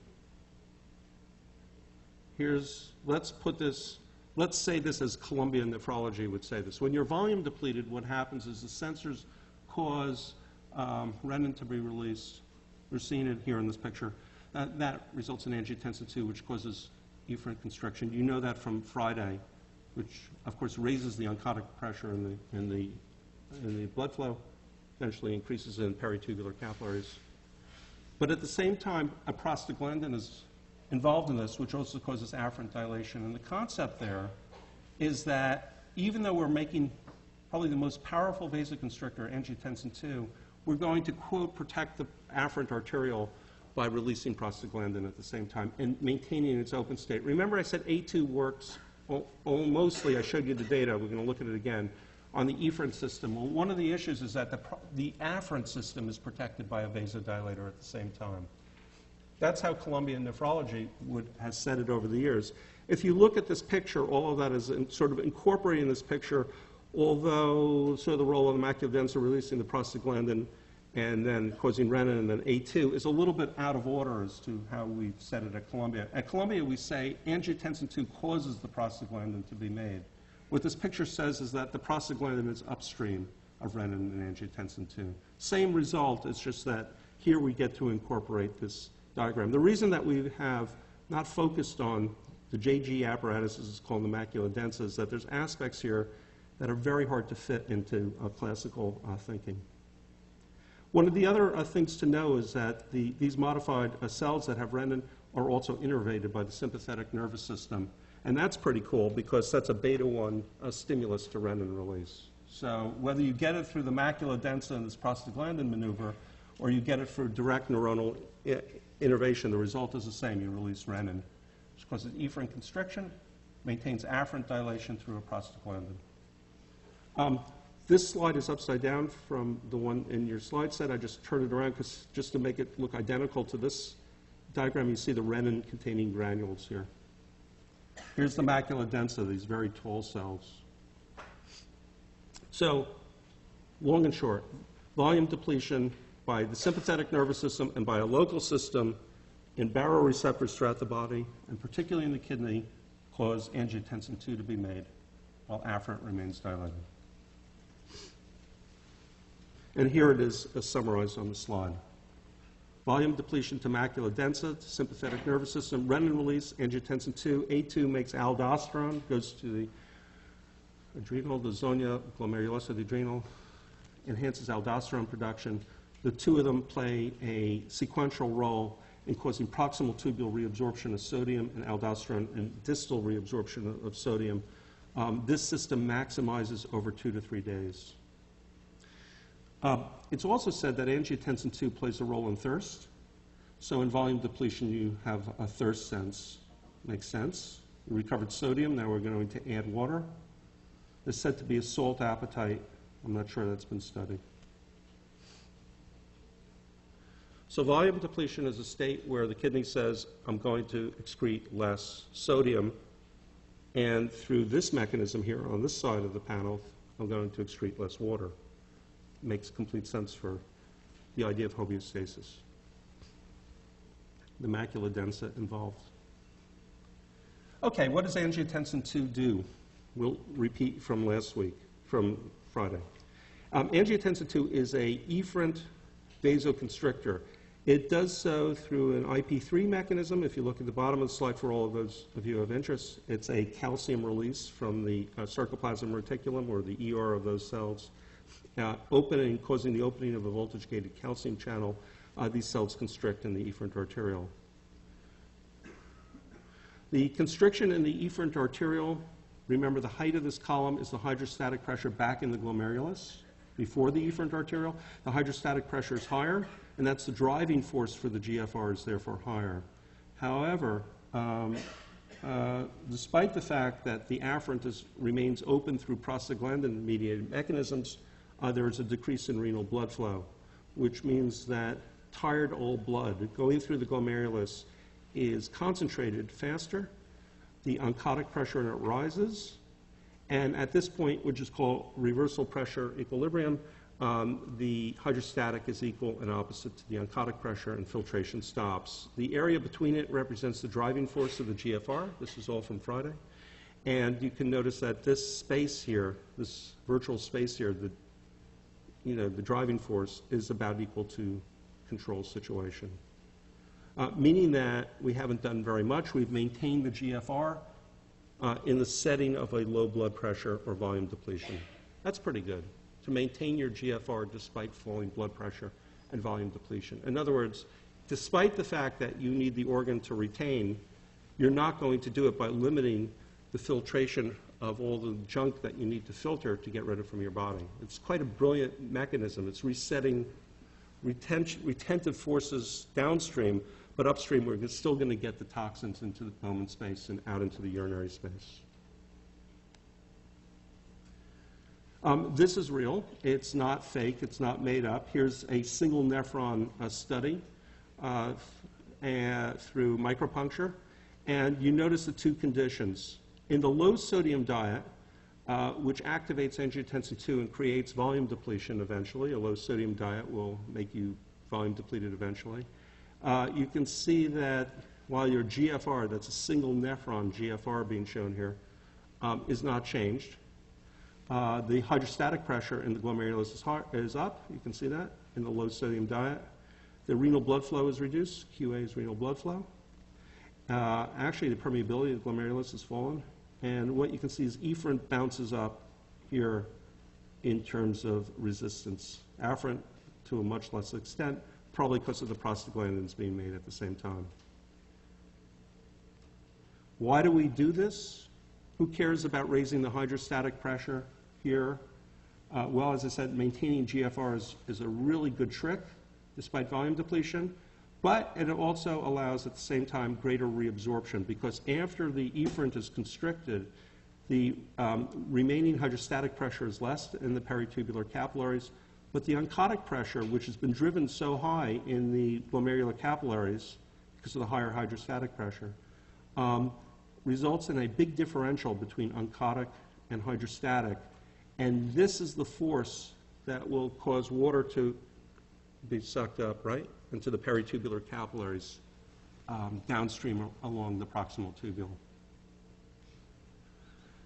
Let's say this as Columbian nephrology would say this. When you're volume depleted, what happens is the sensors cause renin to be released. We're seeing it here in this picture. That results in angiotensin II, which causes efferent constriction. You know that from Friday, which of course raises the oncotic pressure in the blood flow, eventually increases in peritubular capillaries. But at the same time, a prostaglandin is involved in this, which also causes afferent dilation. And the concept there is that even though we're making probably the most powerful vasoconstrictor, angiotensin II, we're going to, quote, protect the afferent arteriole by releasing prostaglandin at the same time and maintaining its open state. Remember I said A2 works mostly, I showed you the data, we're going to look at it again, on the efferent system. Well, one of the issues is that the afferent system is protected by a vasodilator at the same time. That's how Columbian nephrology has said it over the years. If you look at this picture, all of that is sort of incorporating this picture, although sort of the role of the macula densa releasing the prostaglandin and then causing renin and then A2 is a little bit out of order as to how we've said it at Columbia. At Columbia, we say angiotensin II causes the prostaglandin to be made. What this picture says is that the prostaglandin is upstream of renin and angiotensin II. Same result, it's just that here we get to incorporate this diagram. The reason that we have not focused on the JG apparatus, as it's called, the macula densa, is that there's aspects here that are very hard to fit into classical thinking. One of the other things to know is that these modified cells that have renin are also innervated by the sympathetic nervous system. And that's pretty cool because that's a beta-1 stimulus to renin release. So whether you get it through the macula densa and this prostaglandin maneuver, or you get it through direct neuronal innervation, the result is the same. You release renin, which causes efferent constriction, maintains afferent dilation through a prostaglandin. This slide is upside down from the one in your slide set. I just turned it around just to make it look identical to this diagram. You see the renin-containing granules here. Here's the macula densa, these very tall cells. So, long and short, volume depletion by the sympathetic nervous system and by a local system in baroreceptors throughout the body, and particularly in the kidney, cause angiotensin II to be made while afferent remains dilated. And here it is summarized on the slide. Volume depletion to macula densa, sympathetic nervous system, renin release, angiotensin II, A2 makes aldosterone, goes to the adrenal, the zonia glomerulosa of the adrenal, enhances aldosterone production. The two of them play a sequential role in causing proximal tubule reabsorption of sodium and aldosterone and distal reabsorption of sodium. This system maximizes over 2 to 3 days. It's also said that angiotensin II plays a role in thirst. So in volume depletion, you have a thirst sense. Makes sense. We recovered sodium. Now we're going to add water. There's said to be a salt appetite. I'm not sure that's been studied. So volume depletion is a state where the kidney says, I'm going to excrete less sodium. And through this mechanism here on this side of the panel, I'm going to excrete less water. Makes complete sense for the idea of homeostasis. The macula densa involved. Okay, what does angiotensin II do? We'll repeat from last week, from Friday. Angiotensin II is a efferent vasoconstrictor. It does so through an IP3 mechanism. If you look at the bottom of the slide for all of those of you of interest, it's a calcium release from the sarcoplasmic reticulum, or the ER of those cells. opening, causing the opening of a voltage-gated calcium channel, these cells constrict in the efferent arteriole. The constriction in the efferent arteriole, remember the height of this column is the hydrostatic pressure back in the glomerulus. Before the efferent arteriole, the hydrostatic pressure is higher, and that's the driving force for the GFR is therefore higher. However, despite the fact that the afferent remains open through prostaglandin-mediated mechanisms, there is a decrease in renal blood flow, which means that tired old blood going through the glomerulus is concentrated faster, the oncotic pressure in it rises, and at this point, which is called reversal pressure equilibrium, the hydrostatic is equal and opposite to the oncotic pressure, and filtration stops. The area between it represents the driving force of the GFR. This is all from Friday. And you can notice that this space here, this virtual space here, the driving force is about equal to control situation. Meaning that we haven't done very much. We've maintained the GFR in the setting of a low blood pressure or volume depletion. That's pretty good, to maintain your GFR despite falling blood pressure and volume depletion. In other words, despite the fact that you need the organ to retain, you're not going to do it by limiting the filtration of all the junk that you need to filter to get rid of from your body. It's quite a brilliant mechanism. It's resetting retentive forces downstream, but upstream we're still going to get the toxins into the Bowman space and out into the urinary space. This is real. It's not fake. It's not made up. Here's a single nephron study through micropuncture. And you notice the two conditions. In the low sodium diet, which activates angiotensin II and creates volume depletion eventually, a low sodium diet will make you volume depleted eventually. You can see that while your GFR, that's a single nephron GFR being shown here, is not changed. The hydrostatic pressure in the glomerulus is up. You can see that in the low sodium diet. The renal blood flow is reduced. QA is renal blood flow. Actually, the permeability of the glomerulus has fallen. And what you can see is efferent bounces up here in terms of resistance. Afferent to a much less extent, probably because of the prostaglandins being made at the same time. Why do we do this? Who cares about raising the hydrostatic pressure here? Well, as I said, maintaining GFR is a really good trick, despite volume depletion. But it also allows, at the same time, greater reabsorption, because after the efferent is constricted, the remaining hydrostatic pressure is less in the peritubular capillaries, but the oncotic pressure, which has been driven so high in the glomerular capillaries because of the higher hydrostatic pressure, results in a big differential between oncotic and hydrostatic. And this is the force that will cause water to be sucked up, right, into the peritubular capillaries downstream along the proximal tubule.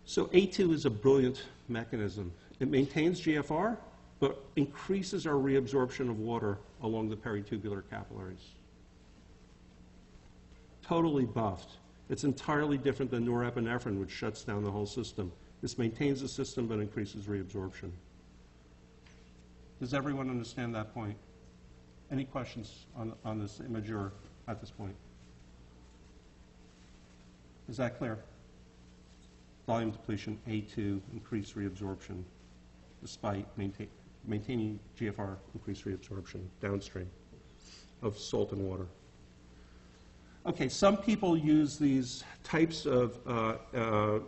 So A2 is a brilliant mechanism. It maintains GFR, but increases our reabsorption of water along the peritubular capillaries. Totally buffed. It's entirely different than norepinephrine, which shuts down the whole system. This maintains the system but increases reabsorption. Does everyone understand that point? Any questions on this image or at this point? Is that clear? Volume depletion, A2, increased reabsorption, despite maintaining GFR, increased reabsorption downstream of salt and water. Okay, some people use these types of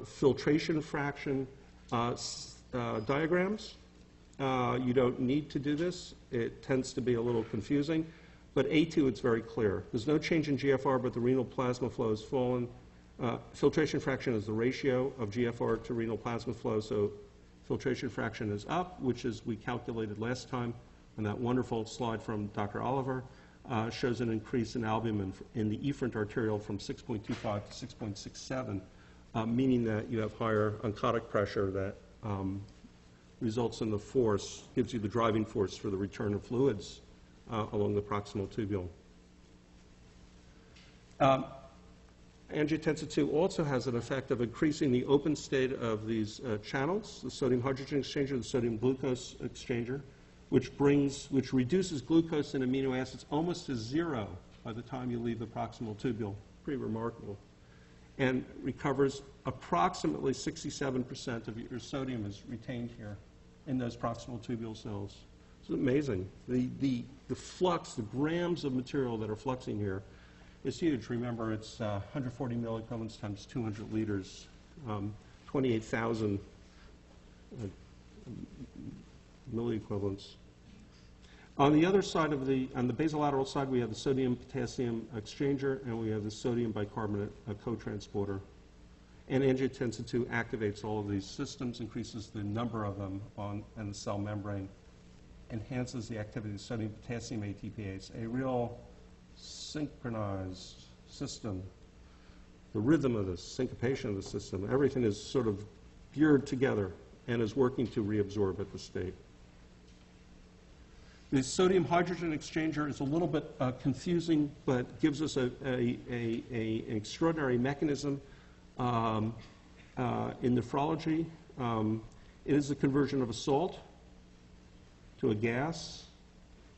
filtration fraction diagrams. You don't need to do this. It tends to be a little confusing. But A2, it's very clear. There's no change in GFR, but the renal plasma flow has fallen. Filtration fraction is the ratio of GFR to renal plasma flow, so filtration fraction is up, which is we calculated last time on that wonderful slide from Dr. Oliver. Shows an increase in albumin in the efferent arteriole from 6.25 to 6.67, meaning that you have higher oncotic pressure that results in the force, gives you the driving force for the return of fluids along the proximal tubule. Angiotensin II also has an effect of increasing the open state of these channels, the sodium hydrogen exchanger, the sodium glucose exchanger, which reduces glucose and amino acids almost to zero by the time you leave the proximal tubule. Pretty remarkable. And recovers approximately 67% of your sodium is retained here in those proximal tubule cells. It's amazing. The flux, the grams of material that are fluxing here is huge. Remember, it's 140 milliequivalents times 200 liters, 28,000 milliequivalents. On the other side of on the basolateral side, we have the sodium-potassium exchanger, and we have the sodium bicarbonate co-transporter. And angiotensin II activates all of these systems, increases the number of them in the cell membrane, enhances the activity of sodium-potassium ATPase, a real synchronized system. The rhythm of the syncopation of the system, everything is sort of geared together and is working to reabsorb at the state. The sodium hydrogen exchanger is a little bit confusing, but gives us an extraordinary mechanism in nephrology. It is the conversion of a salt to a gas,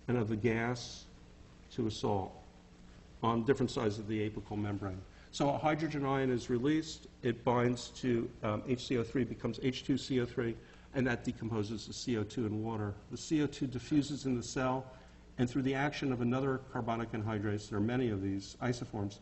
and of the gas to a salt on different sides of the apical membrane. So a hydrogen ion is released, it binds to HCO3, becomes H2CO3, and that decomposes the CO2 in water. The CO2 diffuses in the cell, and through the action of another carbonic anhydrase, there are many of these isoforms,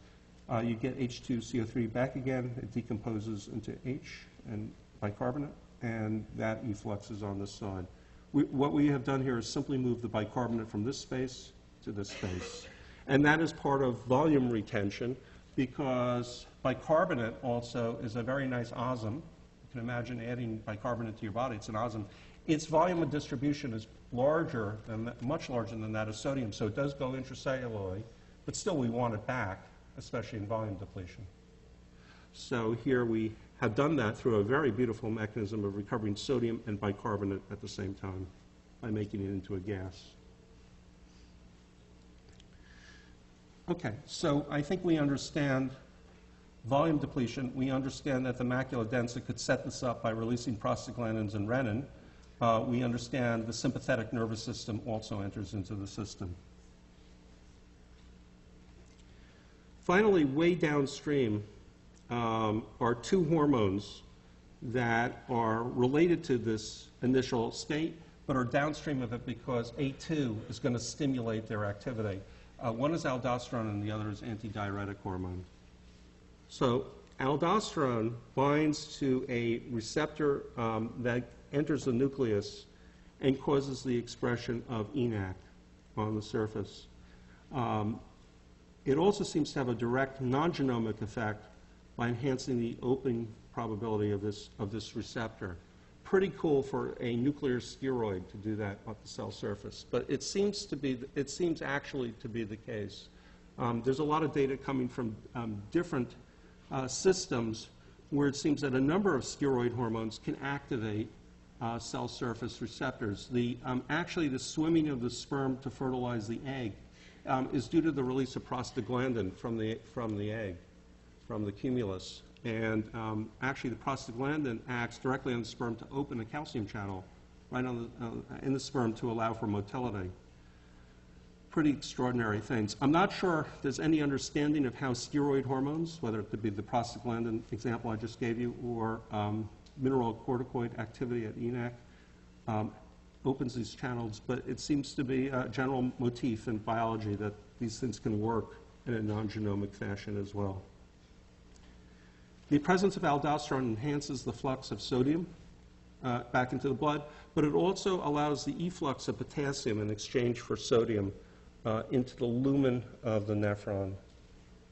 you get H2CO3 back again, it decomposes into H and bicarbonate, and that efflux is on this side. What we have done here is simply move the bicarbonate from this space to this space. And that is part of volume retention, because bicarbonate also is a very nice osm. You can imagine adding bicarbonate to your body. It's an osm. Its volume of distribution is much larger than that of sodium, so it does go intracellularly, but still we want it back, especially in volume depletion. So here we have done that through a very beautiful mechanism of recovering sodium and bicarbonate at the same time by making it into a gas. Okay, so I think we understand volume depletion. We understand that the macula densa could set this up by releasing prostaglandins and renin. We understand the sympathetic nervous system also enters into the system. Finally, way downstream are two hormones that are related to this initial state, but are downstream of it because A2 is going to stimulate their activity. One is aldosterone and the other is antidiuretic hormone. So aldosterone binds to a receptor that enters the nucleus and causes the expression of ENaC on the surface. It also seems to have a direct non-genomic effect by enhancing the opening probability of this receptor. Pretty cool for a nuclear steroid to do that at the cell surface, but it seems actually to be the case. There's a lot of data coming from different systems where it seems that a number of steroid hormones can activate cell surface receptors. Actually, the swimming of the sperm to fertilize the egg is due to the release of prostaglandin from the egg, from the cumulus. And actually, the prostaglandin acts directly on the sperm to open a calcium channel right in the sperm to allow for motility. Pretty extraordinary things. I'm not sure there's any understanding of how steroid hormones, whether it could be the prostaglandin example I just gave you, or mineralocorticoid activity at ENaC, opens these channels, but it seems to be a general motif in biology that these things can work in a non-genomic fashion as well. The presence of aldosterone enhances the flux of sodium back into the blood, but it also allows the efflux of potassium in exchange for sodium into the lumen of the nephron.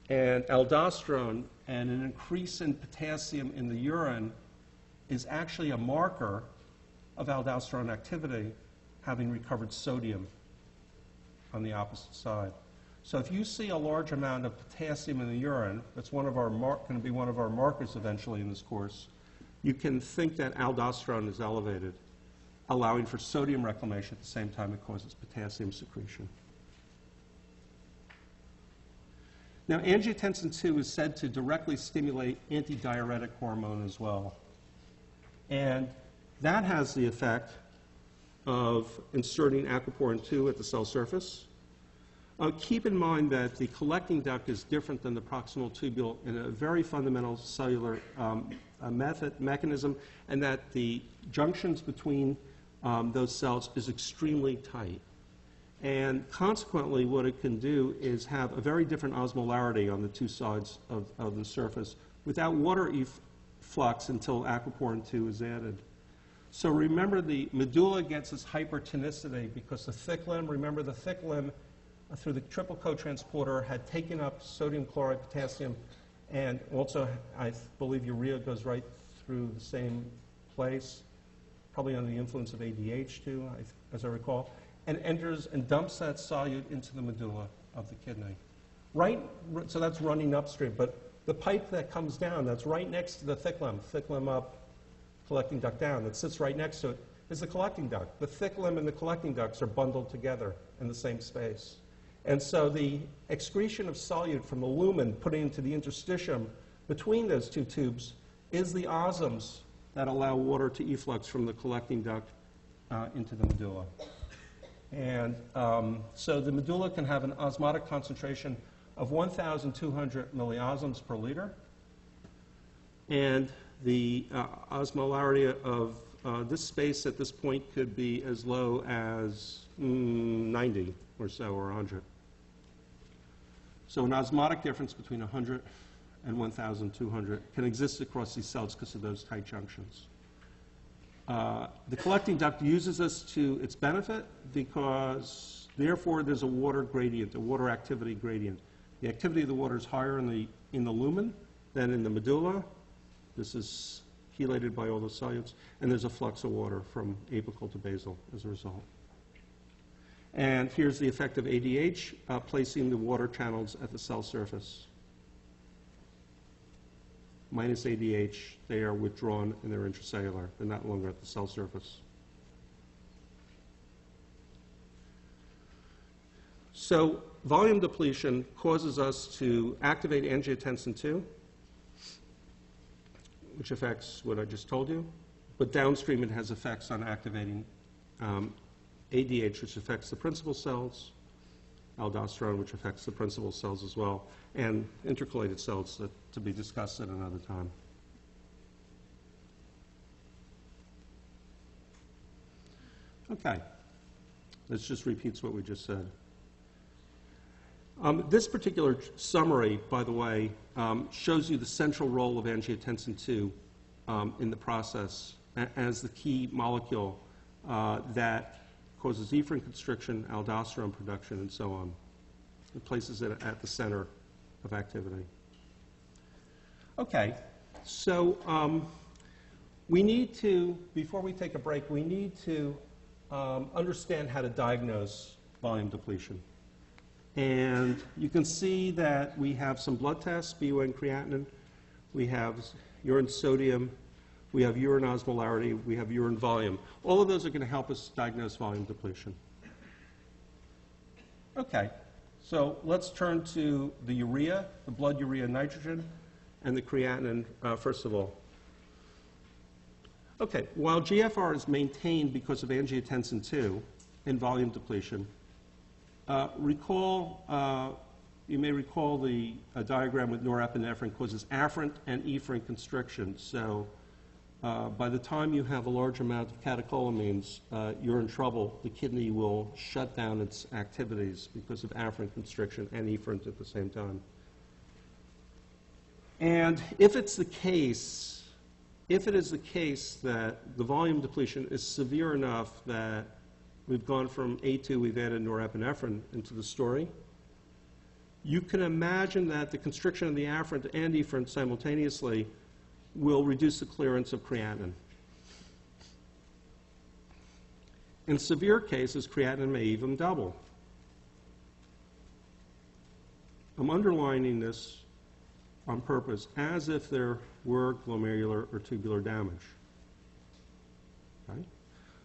And aldosterone and an increase in potassium in the urine is actually a marker of aldosterone activity, having recovered sodium on the opposite side. So if you see a large amount of potassium in the urine, that's going to be one of our markers eventually in this course, you can think that aldosterone is elevated, allowing for sodium reclamation at the same time it causes potassium secretion. Now, angiotensin II is said to directly stimulate antidiuretic hormone as well. And that has the effect of inserting aquaporin 2 at the cell surface. Keep in mind that the collecting duct is different than the proximal tubule in a very fundamental cellular mechanism, and that the junctions between those cells is extremely tight. And consequently, what it can do is have a very different osmolarity on the two sides of the surface without water efflux until aquaporin 2 is added. So remember, the medulla gets its hypertonicity because the thick limb, remember the thick limb through the triple co-transporter had taken up sodium chloride, potassium, and also I believe urea goes right through the same place, probably under the influence of ADH too, as I recall, and enters and dumps that solute into the medulla of the kidney. So that's running upstream, but the pipe that comes down, that's right next to the thick limb up, collecting duct down, that sits right next to it, is the collecting duct. The thick limb and the collecting ducts are bundled together in the same space. And so the excretion of solute from the lumen put into the interstitium between those two tubes is the osms that allow water to efflux from the collecting duct into the medulla. And so the medulla can have an osmotic concentration of 1,200 milliosms per liter. And the osmolarity of this space at this point could be as low as 90 or so, or 100. So an osmotic difference between 100 and 1,200 can exist across these cells because of those tight junctions. The collecting duct uses this to its benefit because, therefore, there's a water gradient, a water activity gradient. The activity of the water is higher in the lumen than in the medulla. This is chelated by all the solutes, and there's a flux of water from apical to basal as a result. And here's the effect of ADH, placing the water channels at the cell surface. Minus ADH, they are withdrawn and they're intracellular. They're not longer at the cell surface. So volume depletion causes us to activate angiotensin II, which affects what I just told you. But downstream, it has effects on activating ADH, which affects the principal cells, aldosterone, which affects the principal cells as well, and intercalated cells to be discussed at another time. Okay. This just repeats what we just said. This particular summary, by the way, shows you the central role of angiotensin II in the process as the key molecule that causes ephrine constriction, aldosterone production, and so on. It places it at the center of activity. Okay, so we need to, before we take a break, we need to understand how to diagnose volume depletion. And you can see that we have some blood tests, BUN creatinine, we have urine sodium, we have urine osmolarity, we have urine volume. All of those are going to help us diagnose volume depletion. Okay, so let's turn to the urea, the blood urea nitrogen, and the creatinine first of all. Okay, while GFR is maintained because of angiotensin II in volume depletion, you may recall the diagram with norepinephrine causes afferent and efferent constriction. So by the time you have a large amount of catecholamines, you're in trouble. The kidney will shut down its activities because of afferent constriction and efferent at the same time. And if it is the case that the volume depletion is severe enough that we've gone from A2, we've added norepinephrine into the story, you can imagine that the constriction of the afferent and efferent simultaneously will reduce the clearance of creatinine. In severe cases, creatinine may even double. I'm underlining this on purpose as if there were glomerular or tubular damage. Okay?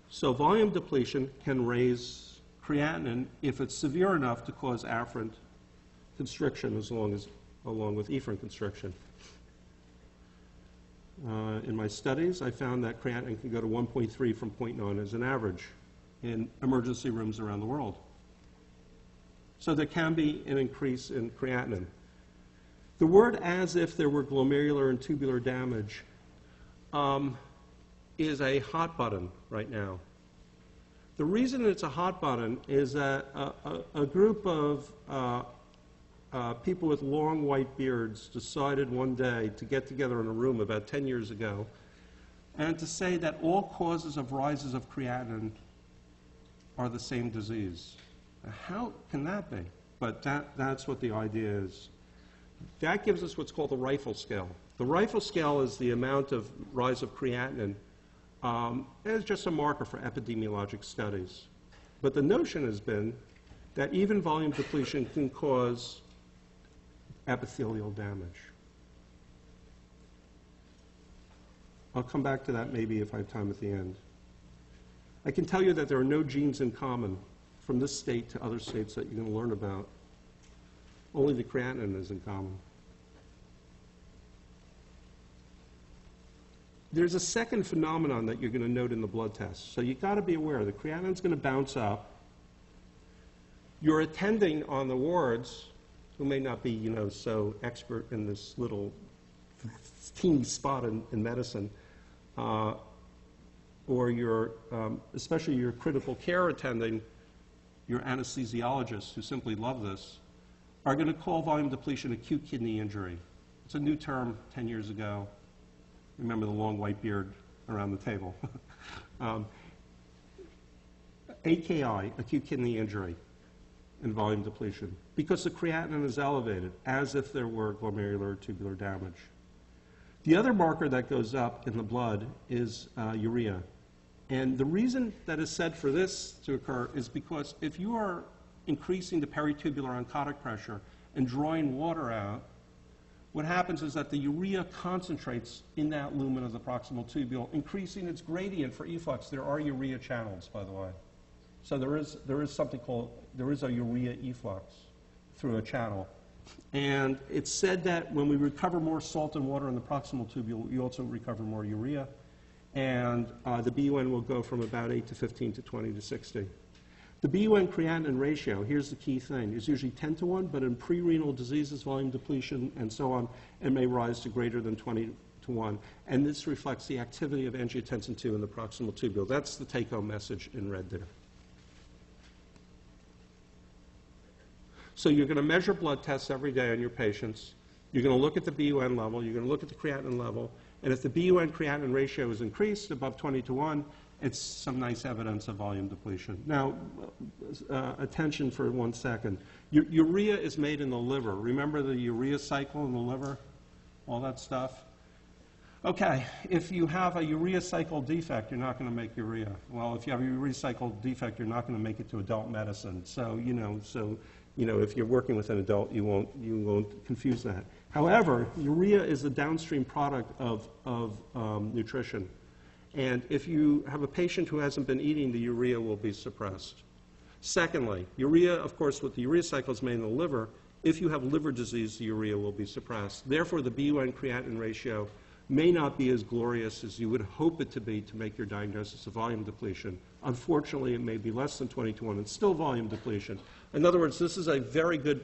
So volume depletion can raise creatinine if it's severe enough to cause afferent constriction along with efferent constriction. In my studies, I found that creatinine can go to 1.3 from 0.9 as an average in emergency rooms around the world. So there can be an increase in creatinine. The word "as if there were glomerular and tubular damage" is a hot button right now. The reason it's a hot button is that a group of people with long white beards decided one day to get together in a room about 10 years ago and to say that all causes of rises of creatinine are the same disease. Now, how can that be? But that's what the idea is. That gives us what's called the Rifle scale. The Rifle scale is the amount of rise of creatinine. It's just a marker for epidemiologic studies. But the notion has been that even volume depletion can cause epithelial damage. I'll come back to that maybe if I have time at the end. I can tell you that there are no genes in common from this state to other states that you're going to learn about. Only the creatinine is in common. There's a second phenomenon that you're going to note in the blood test. So you've got to be aware the creatinine's going to bounce up. Your attending on the wards, who may not be, so expert in this little teeny spot in medicine, or your, especially your critical care attending, your anesthesiologists who simply love this, are going to call volume depletion acute kidney injury. It's a new term 10 years ago. Remember the long white beard around the table. AKI, acute kidney injury, and volume depletion, because the creatinine is elevated, as if there were glomerular or tubular damage. The other marker that goes up in the blood is urea. And the reason that is said for this to occur is because if you are increasing the peritubular oncotic pressure and drawing water out, what happens is that the urea concentrates in that lumen of the proximal tubule, increasing its gradient for efflux. There are urea channels, by the way. So there is something called, there is a urea efflux through a channel. And it's said that when we recover more salt and water in the proximal tubule, we also recover more urea. And the BUN will go from about 8 to 15 to 20 to 60. The BUN creatinine ratio, here's the key thing, is usually 10 to 1, but in pre-renal diseases, volume depletion, and so on, it may rise to greater than 20 to 1. And this reflects the activity of angiotensin II in the proximal tubule. That's the take-home message in red there. So you're going to measure blood tests every day on your patients. You're going to look at the BUN level. You're going to look at the creatinine level. And if the BUN creatinine ratio is increased above 20 to 1, it's some nice evidence of volume depletion. Now, attention for 1 second. Urea is made in the liver. Remember the urea cycle in the liver? All that stuff? Okay, if you have a urea cycle defect, you're not going to make urea. Well, if you have a urea cycle defect, you're not going to make it to adult medicine. So, if you're working with an adult, you won't confuse that. However, urea is a downstream product of nutrition. And if you have a patient who hasn't been eating, the urea will be suppressed. Secondly, urea, of course, with the urea cycle is made in the liver. If you have liver disease, the urea will be suppressed. Therefore, the BUN creatinine ratio may not be as glorious as you would hope it to be to make your diagnosis of volume depletion. Unfortunately, it may be less than 20 to 1 and still volume depletion. In other words, this is a very good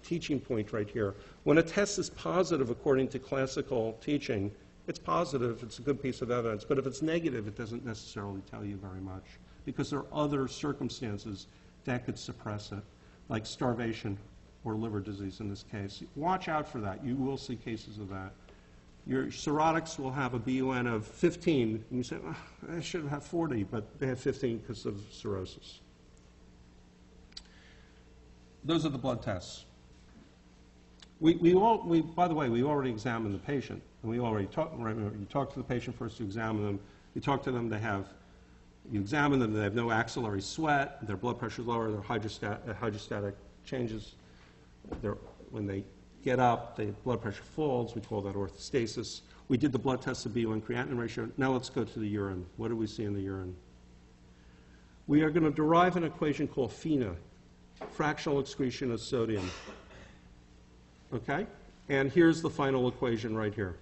teaching point right here. When a test is positive according to classical teaching, it's positive, it's a good piece of evidence. But if it's negative, it doesn't necessarily tell you very much because there are other circumstances that could suppress it, like starvation or liver disease in this case. Watch out for that. You will see cases of that. Your cirrhotics will have a BUN of 15, and you say, oh, I should have 40, but they have 15 because of cirrhosis. Those are the blood tests. By the way, we already examined the patient, and we already talked. You talk to the patient first, you examine them. You talk to them, you examine them, they have no axillary sweat, their blood pressure is lower, their hydrostatic changes. When they get up, the blood pressure falls. We call that orthostasis. We did the blood test of BUN creatinine ratio. Now let's go to the urine. What do we see in the urine? We are going to derive an equation called FeNA, fractional excretion of sodium. Okay? And here's the final equation right here.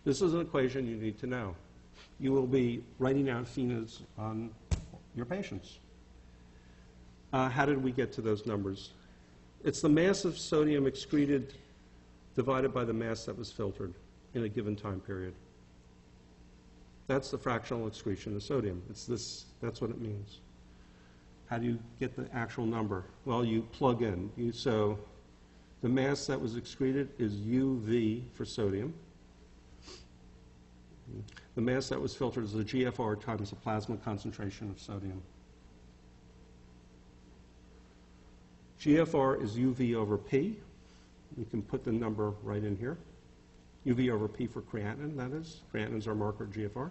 This is an equation you need to know. You will be writing out phenas on your patients. How did we get to those numbers? It's the mass of sodium excreted divided by the mass that was filtered in a given time period. That's the fractional excretion of sodium. It's this, that's what it means. How do you get the actual number? Well, you plug in. So the mass that was excreted is UV for sodium. The mass that was filtered is the GFR times the plasma concentration of sodium. GFR is UV over P. You can put the number right in here. UV over P for creatinine, that is. Creatinine is our marker of GFR.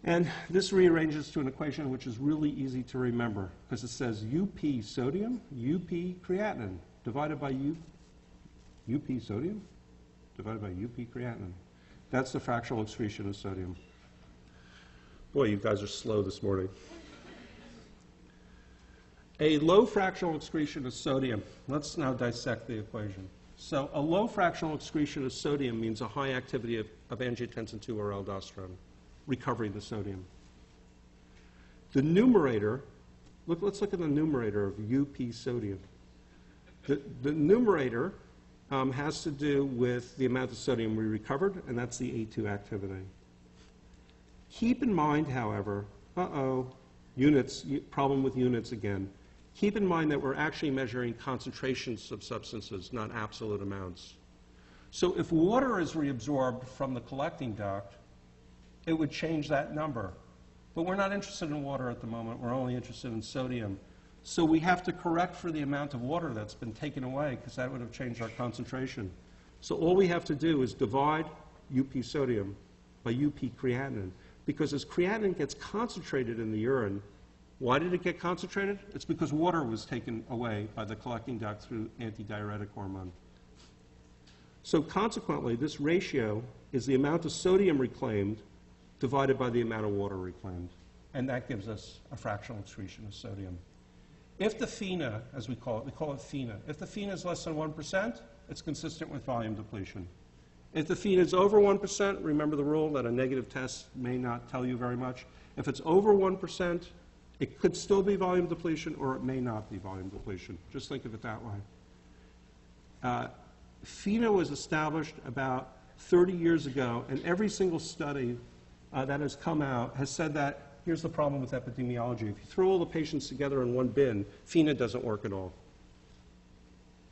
And this rearranges to an equation which is really easy to remember because it says UP sodium, UP creatinine, divided by UP sodium, divided by UP creatinine. That's the fractional excretion of sodium. Boy, you guys are slow this morning. A low fractional excretion of sodium. Let's now dissect the equation. So a low fractional excretion of sodium means a high activity of angiotensin II or aldosterone, recovering the sodium. The numerator, let's look at the numerator of UP sodium. The numerator has to do with the amount of sodium we recovered, and that's the A2 activity. Keep in mind, however, units, problem with units again. Keep in mind that we're actually measuring concentrations of substances, not absolute amounts. So if water is reabsorbed from the collecting duct, it would change that number. But we're not interested in water at the moment. We're only interested in sodium. So we have to correct for the amount of water that's been taken away because that would have changed our concentration. So all we have to do is divide UP sodium by UP creatinine. Because as creatinine gets concentrated in the urine, why did it get concentrated? It's because water was taken away by the collecting duct through antidiuretic hormone. So consequently, this ratio is the amount of sodium reclaimed divided by the amount of water reclaimed. And that gives us a fractional excretion of sodium. If the FeNA, as we call it FeNA. If the FeNA is less than 1%, it's consistent with volume depletion. If the FeNA is over 1%, remember the rule that a negative test may not tell you very much. If it's over 1%, it could still be volume depletion or it may not be volume depletion. Just think of it that way. FeNA was established about 30 years ago, and every single study that has come out has said that here's the problem with epidemiology. If you throw all the patients together in one bin, FeNA doesn't work at all.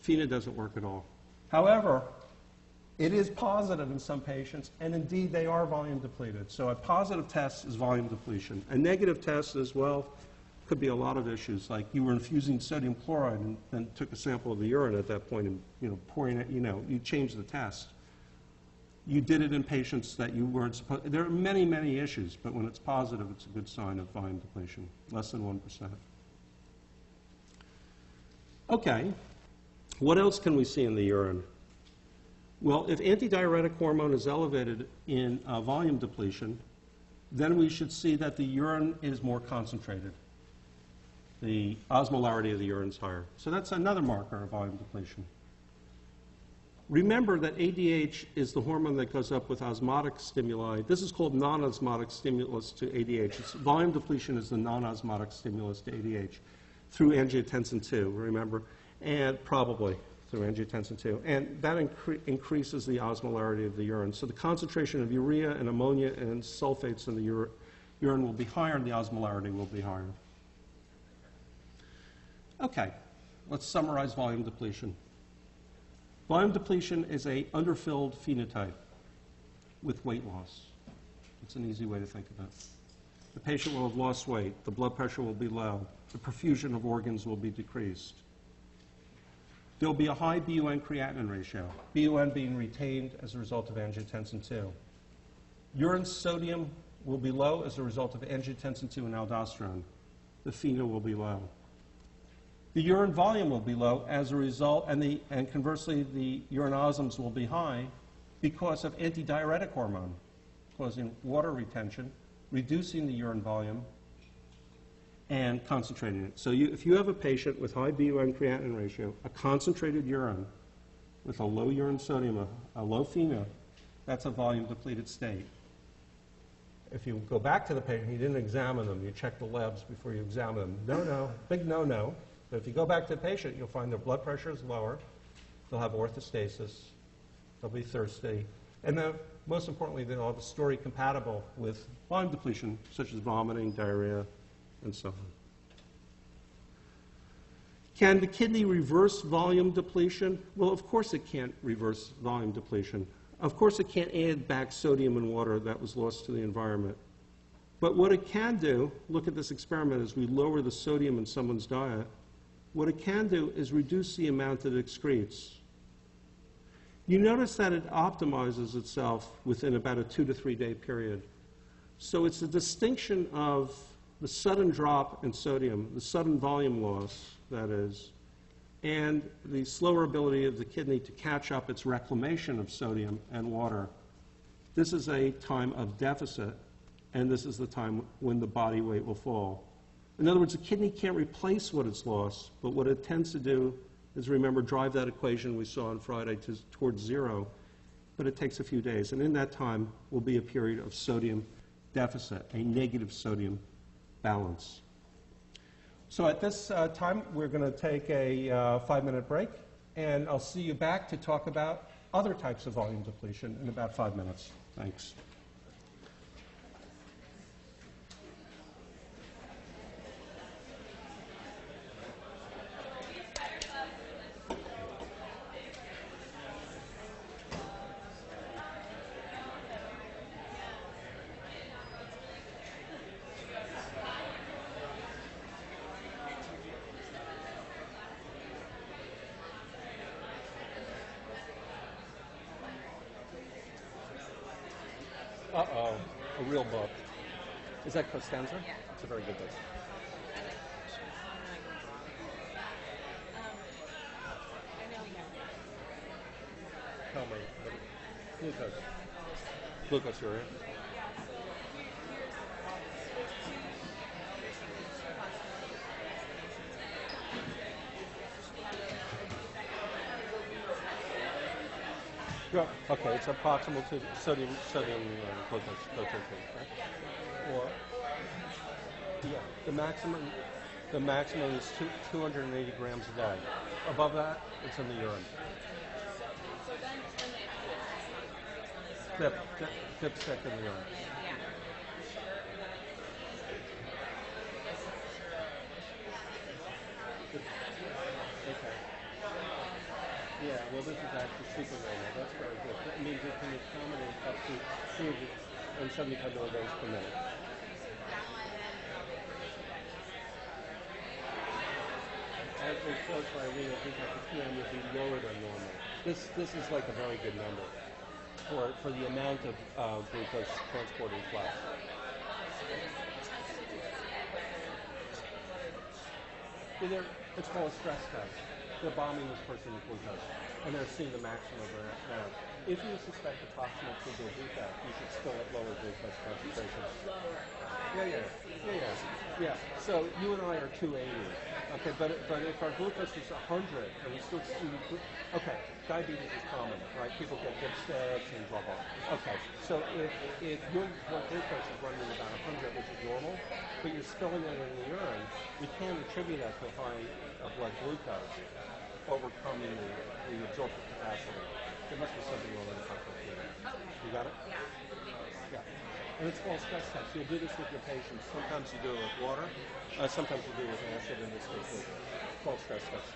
FeNA doesn't work at all. However, it is positive in some patients, and indeed they are volume depleted. So a positive test is volume depletion. A negative test as well could be a lot of issues, like you were infusing sodium chloride and took a sample of the urine at that point and pouring it, you changed the test. You did it in patients that you weren't supposed to. There are many, many issues, but when it's positive, it's a good sign of volume depletion, less than 1%. Okay, what else can we see in the urine? Well, if antidiuretic hormone is elevated in volume depletion, then we should see that the urine is more concentrated. The osmolarity of the urine is higher. So that's another marker of volume depletion. Remember that ADH is the hormone that goes up with osmotic stimuli. This is called non-osmotic stimulus to ADH. Volume depletion is the non-osmotic stimulus to ADH through angiotensin II, remember, and probably through angiotensin II. And that increases the osmolarity of the urine. So the concentration of urea and ammonia and sulfates in the urine will be higher and the osmolarity will be higher. Okay, let's summarize volume depletion. Volume depletion is an underfilled phenotype with weight loss. It's an easy way to think of it. The patient will have lost weight. The blood pressure will be low. The perfusion of organs will be decreased. There will be a high BUN creatinine ratio, BUN being retained as a result of angiotensin II. Urine sodium will be low as a result of angiotensin II and aldosterone. The FeNA will be low. The urine volume will be low as a result, and conversely, the urine osms will be high because of antidiuretic hormone, causing water retention, reducing the urine volume, and concentrating it. So if you have a patient with high BUN creatinine ratio, a concentrated urine with a low urine sodium, a low FeNO, that's a volume depleted state. If you go back to the patient, you didn't examine them, you check the labs before you examine them. No, big no-no. But if you go back to the patient, you'll find their blood pressure is lower, they'll have orthostasis, they'll be thirsty, and then most importantly, they'll have a story compatible with volume depletion, such as vomiting, diarrhea, and so on. Can the kidney reverse volume depletion? Well, of course it can't reverse volume depletion. Of course it can't add back sodium and water that was lost to the environment. But what it can do, look at this experiment as we lower the sodium in someone's diet, what it can do is reduce the amount that it excretes. You notice that it optimizes itself within about a 2 to 3 day period. So it's a distinction of the sudden drop in sodium, the sudden volume loss, that is, and the slower ability of the kidney to catch up its reclamation of sodium and water. This is a time of deficit, and this is the time when the body weight will fall. In other words, the kidney can't replace what it's lost, but what it tends to do is, remember, drive that equation we saw on Friday towards zero, but it takes a few days. And in that time will be a period of sodium deficit, a negative sodium balance. So at this time, we're going to take a 5-minute break, and I'll see you back to talk about other types of volume depletion in about 5 minutes. Thanks. Uh-oh, a real book. Is that Costanza? Yeah. It's a very good book. Tell me. Glucose. Glucosuria. Yeah. Okay, it's proximal to sodium glucose, right? Or, yeah, the maximum is 280 grams a day. Above that, it's in the urine. So then it Dipstick in the urine. yeah. Okay. Yeah, well, this is actually supernormal. That's very good. That means it can accommodate up to 275 milligrams per minute. As reported by renal PM would be lower than normal. This is like a very good number for the amount of glucose transporting flash. Well, it's called a stress test. They're bombing this person with glucose, and they're seeing the maximum of their amount. If you suspect a proximal trivial defect, you should still at lower glucose concentrations. Yeah. So you and I are 280. Okay, but if our glucose is 100 and we still okay, diabetes is common, right? People get dipsticks and blah blah. Okay, so if your blood glucose is running about 100, which is normal, but you're spilling it in the urine, we can attribute that to high blood glucose overcoming the absorptive capacity. There must be something wrong with the calculation. You got it? Yeah. And it's called stress test. You'll do this with your patients. Sometimes you do it with water. Sometimes you do it with acid. In this case, it's called stress test.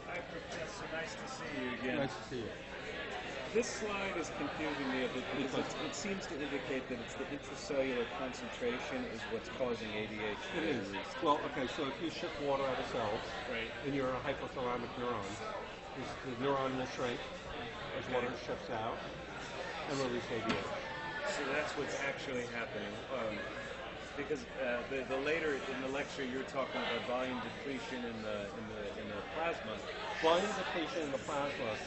Hi, Professor. Nice to see you again. Nice to see you. This slide is confusing me a bit because it seems to indicate that it's the intracellular concentration is what's causing ADH. It is. Well, okay, so if you shift water out of cells, Right. and you're a hypothalamic neuron, the neuron will shrink as water shifts out and release ADH. So that's what's actually happening. Because the later in the lecture you're talking about volume depletion in the plasma. Volume depletion in the plasma.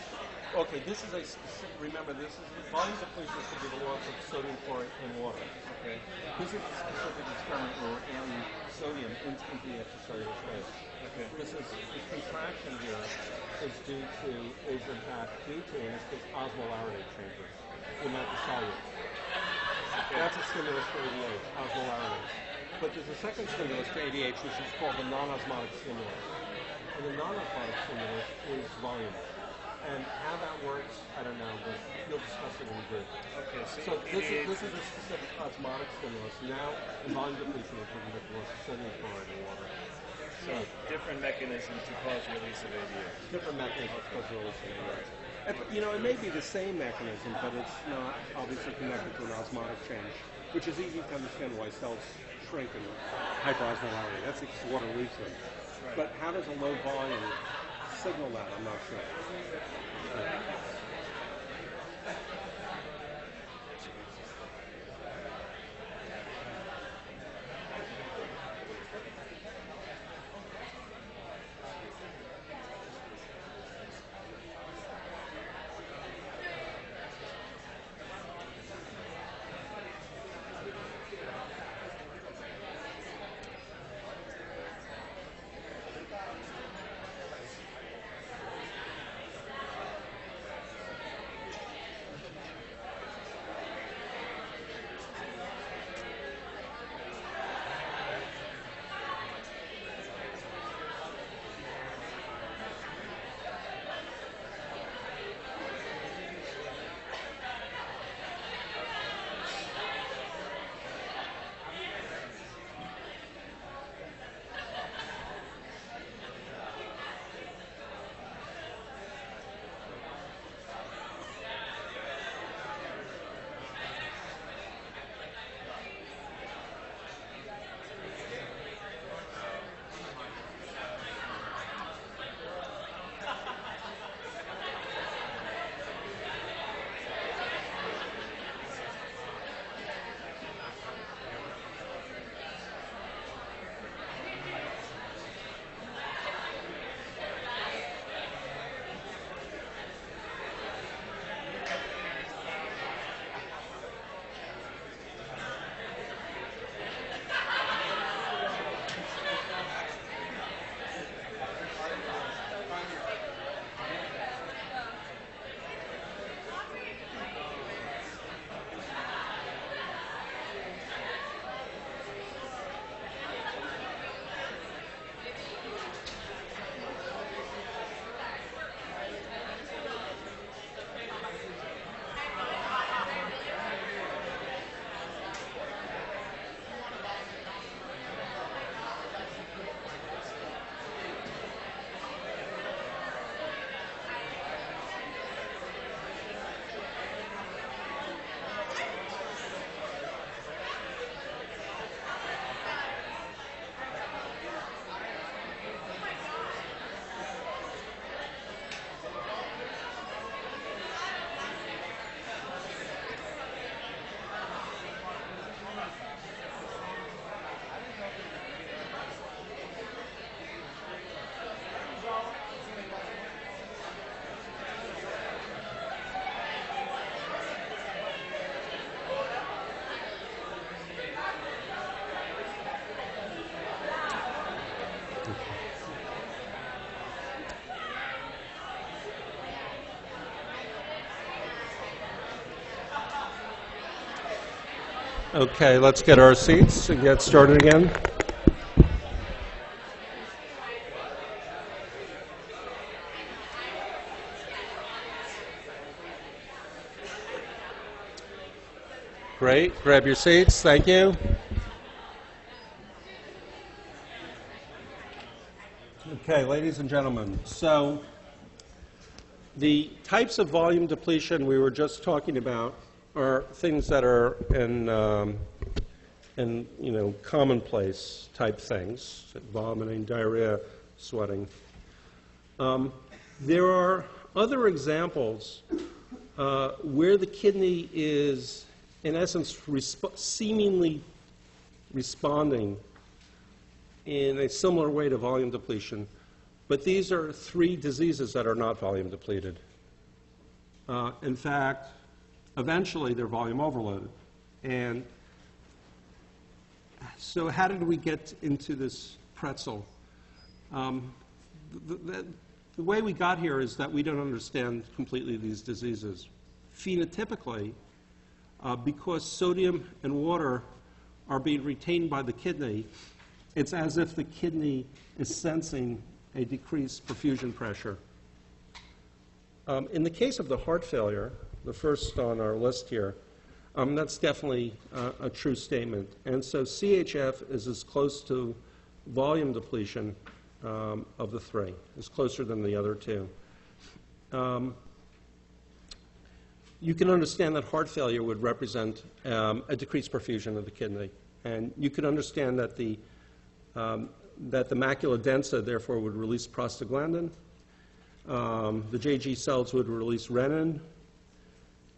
Okay, this is a specific, remember this is, volume depletion is to be the loss of sodium chloride in water. Okay. This is a specific experiment where we're adding sodium into the extracellular space. Okay. This is, the contraction here is in fact due to, in this case, osmolarity changes in that solute. That's a stimulus for ADH, osmolarity. But there's a second stimulus to ADH, which is called the non-osmotic stimulus. And the non-osmotic stimulus is volume. And how that works, I don't know, but you'll discuss it in the group. Okay. So this is a specific osmotic stimulus. Now, in volume depletion, we're talking about the loss of sodium chloride in water. So different mechanism to cause release of ADH. Different mechanisms cause release of ADH. You know, it may be the same mechanism, but it's not obviously connected to an osmotic change, which is easy to understand why cells shrink in hyperosmolarity. That's because water leaves them. Right. But how does a low volume signal that? I'm not sure. Okay, let's get our seats and get started again. Great, grab your seats, thank you. Okay, ladies and gentlemen, so the types of volume depletion we were just talking about are things that are in commonplace type things, vomiting, diarrhea, sweating. There are other examples where the kidney is, in essence, seemingly responding in a similar way to volume depletion, but these are 3 diseases that are not volume depleted. In fact, eventually they're volume overloaded. And so how did we get into this pretzel? The way we got here is that we don't understand completely these diseases. Phenotypically, because sodium and water are being retained by the kidney, it's as if the kidney is sensing a decreased perfusion pressure. In the case of the heart failure, the first on our list here, that's definitely a true statement. And so CHF is as close to volume depletion of the 3. It's closer than the other 2. You can understand that heart failure would represent a decreased perfusion of the kidney. And you could understand that the macula densa, therefore, would release prostaglandin. The JG cells would release renin.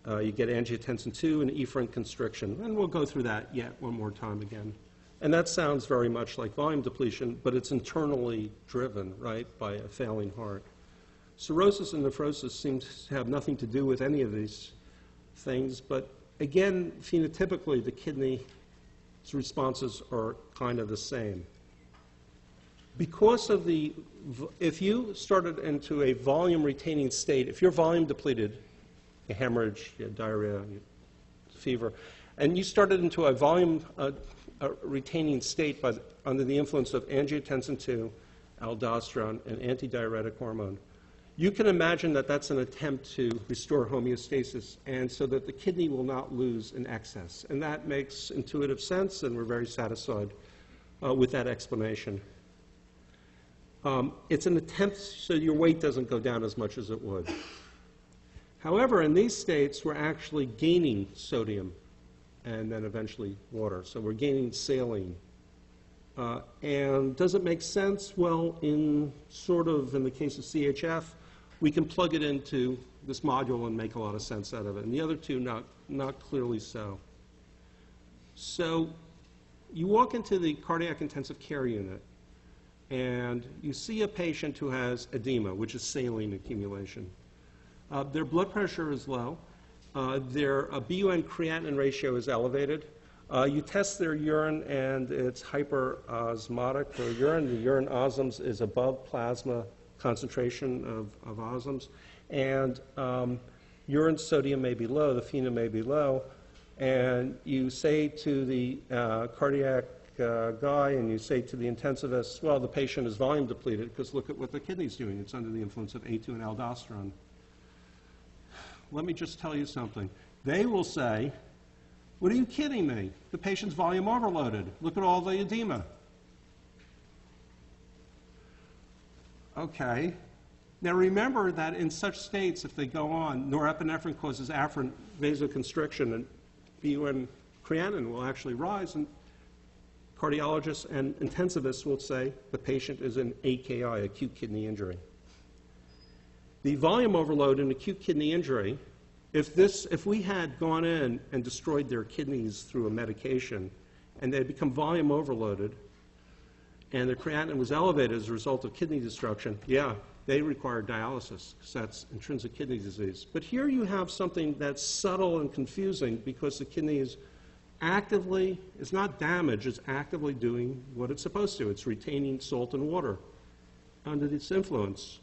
You get angiotensin II and efferent constriction. And we'll go through that yet one more time again. And that sounds very much like volume depletion, but it's internally driven, right, by a failing heart. Cirrhosis and nephrosis seem to have nothing to do with any of these things, but again, phenotypically, the kidney's responses are kind of the same. Because of if you started into a volume retaining state, if you're volume depleted, you hemorrhage, you have diarrhea, you fever, and you started into a volume retaining state under the influence of angiotensin II, aldosterone, and antidiuretic hormone, you can imagine that that's an attempt to restore homeostasis and so that the kidney will not lose in excess. And that makes intuitive sense, and we're very satisfied with that explanation. It's an attempt so your weight doesn't go down as much as it would. However, in these states, we're actually gaining sodium and then eventually water. So we're gaining saline. And does it make sense? Well, in the case of CHF, we can plug it into this module and make a lot of sense out of it. And the other 2, not clearly so. So you walk into the cardiac intensive care unit, and you see a patient who has edema, which is saline accumulation. Their blood pressure is low. Their BUN creatinine ratio is elevated. You test their urine, and it's hyperosmotic for urine. The urine osms is above plasma concentration of osms. And urine sodium may be low, the FeNO may be low. And you say to the cardiac guy, and you say to the intensivist, well, the patient is volume depleted because look at what the kidney's doing. It's under the influence of A2 and aldosterone. Let me just tell you something. They will say, what are you kidding me? The patient's volume overloaded. Look at all the edema. Okay. Now remember that in such states, if they go on, norepinephrine causes afferent vasoconstriction, and BUN creatinine will actually rise, and cardiologists and intensivists will say the patient is in AKI, acute kidney injury. The volume overload in acute kidney injury, if we had gone in and destroyed their kidneys through a medication and they had become volume overloaded and their creatinine was elevated as a result of kidney destruction, yeah, they require dialysis because that's intrinsic kidney disease. But here you have something that's subtle and confusing because the kidney is actively, it's not damaged, it's actively doing what it's supposed to. It's retaining salt and water under its influence.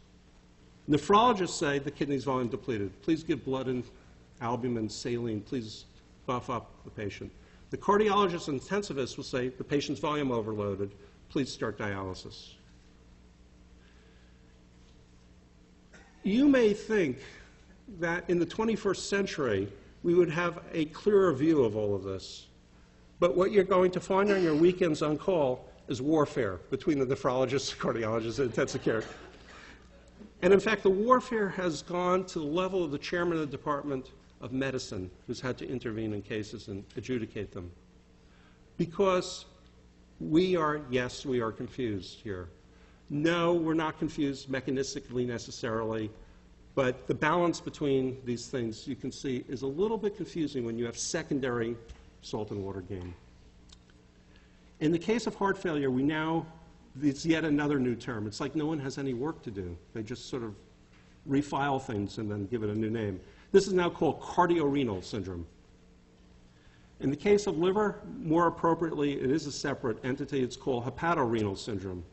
Nephrologists say the kidney's volume depleted. Please give blood and albumin, saline. Please buff up the patient. The cardiologists and intensivists will say the patient's volume overloaded. Please start dialysis. You may think that in the 21st century, we would have a clearer view of all of this. But what you're going to find on your weekends on call is warfare between the nephrologists, cardiologists, and intensive care. And in fact, the warfare has gone to the level of the chairman of the Department of Medicine, who's had to intervene in cases and adjudicate them. Because yes, we are confused here. No, we're not confused mechanistically necessarily, but the balance between these things, you can see, is a little bit confusing when you have secondary salt and water gain. In the case of heart failure, it's yet another new term. It's like no one has any work to do. They just sort of refile things and then give it a new name. This is now called cardiorenal syndrome. In the case of liver, more appropriately, it is a separate entity. It's called hepatorenal syndrome.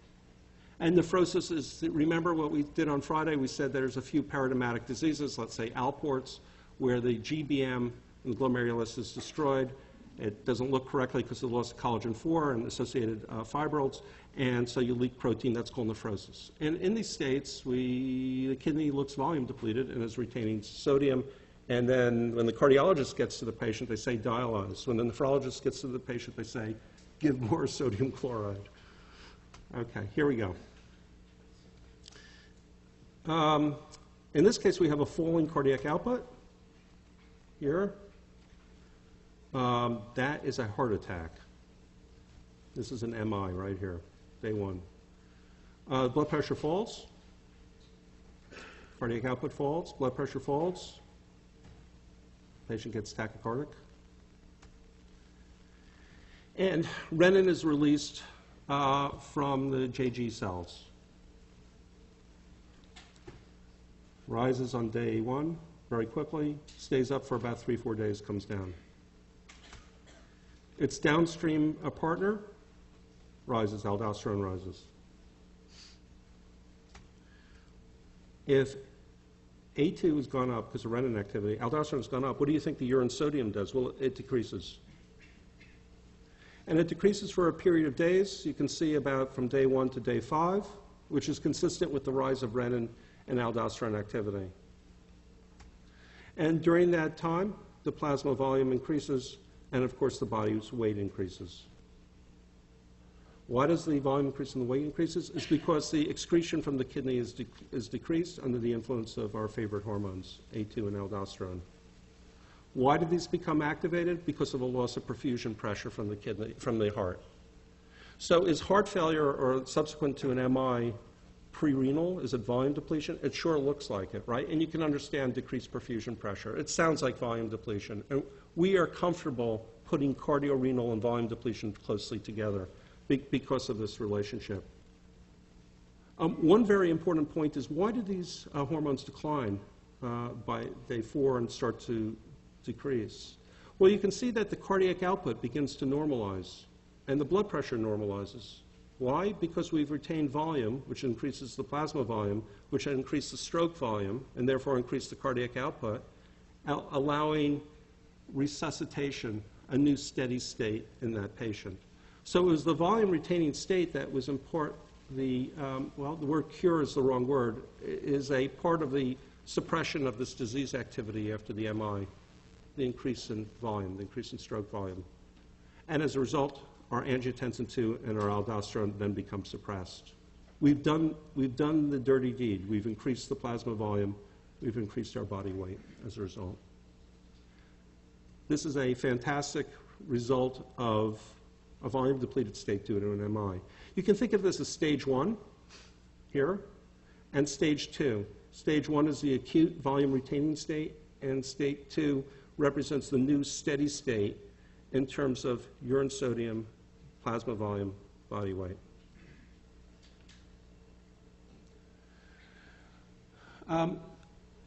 And nephrosis is, remember what we did on Friday? We said there's a few paradigmatic diseases, let's say Alport's, where the GBM in the glomerulus is destroyed. It doesn't look correctly because of the loss of collagen 4 and associated fibrils, and so you leak protein. That's called nephrosis. And in these states, the kidney looks volume depleted and is retaining sodium. And then when the cardiologist gets to the patient, they say dialyze. When the nephrologist gets to the patient, they say give more sodium chloride. Okay, here we go. In this case, we have a falling cardiac output here. That is a heart attack. This is an MI right here, day 1. Blood pressure falls. Cardiac output falls. Blood pressure falls. Patient gets tachycardic. And renin is released from the JG cells. Rises on day 1 very quickly, stays up for about 3-4 days, comes down. Its downstream partner rises, aldosterone rises. If A2 has gone up because of renin activity, aldosterone has gone up, what do you think the urine sodium does? Well, it decreases. And it decreases for a period of days. You can see about from day 1 to day 5, which is consistent with the rise of renin and aldosterone activity. And during that time, the plasma volume increases, and of course the body's weight increases. Why does the volume increase and the weight increases? It's because the excretion from the kidney is decreased under the influence of our favorite hormones, A2 and aldosterone. Why did these become activated? Because of a loss of perfusion pressure from the kidney, from the heart. So is heart failure or subsequent to an MI pre-renal? Is it volume depletion? It sure looks like it, right? And you can understand decreased perfusion pressure. It sounds like volume depletion. And we are comfortable putting cardiorenal and volume depletion closely together because of this relationship. One very important point is, why do these hormones decline by day 4 and start to decrease? Well, you can see that the cardiac output begins to normalize and the blood pressure normalizes. Why? Because we've retained volume, which increases the plasma volume, which increases the stroke volume, and therefore increase the cardiac output, allowing resuscitation, a new steady state in that patient. So it was the volume retaining state that was important. The word cure is the wrong word, is a part of the suppression of this disease activity after the MI, the increase in volume, the increase in stroke volume. And as a result, our angiotensin II and our aldosterone then become suppressed. We've done the dirty deed. We've increased the plasma volume. We've increased our body weight as a result. This is a fantastic result of a volume-depleted state due to an MI. You can think of this as stage 1 here and stage 2. Stage 1 is the acute volume-retaining state, and stage 2 represents the new steady state in terms of urine sodium, plasma volume, body weight.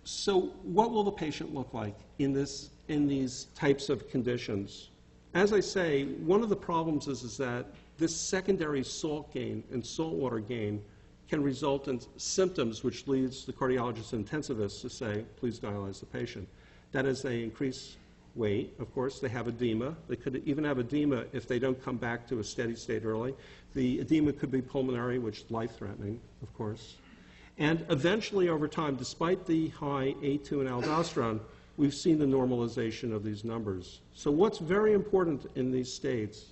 So what will the patient look like in these types of conditions? As I say, one of the problems is that this secondary salt gain and salt water gain can result in symptoms which leads the cardiologist and intensivist to say, please dialyze the patient. That is, they increase weight, of course, they have edema. They could even have edema if they don't come back to a steady state early. The edema could be pulmonary, which is life-threatening, of course. And eventually, over time, despite the high A2 and aldosterone, we've seen the normalization of these numbers. So what's very important in these states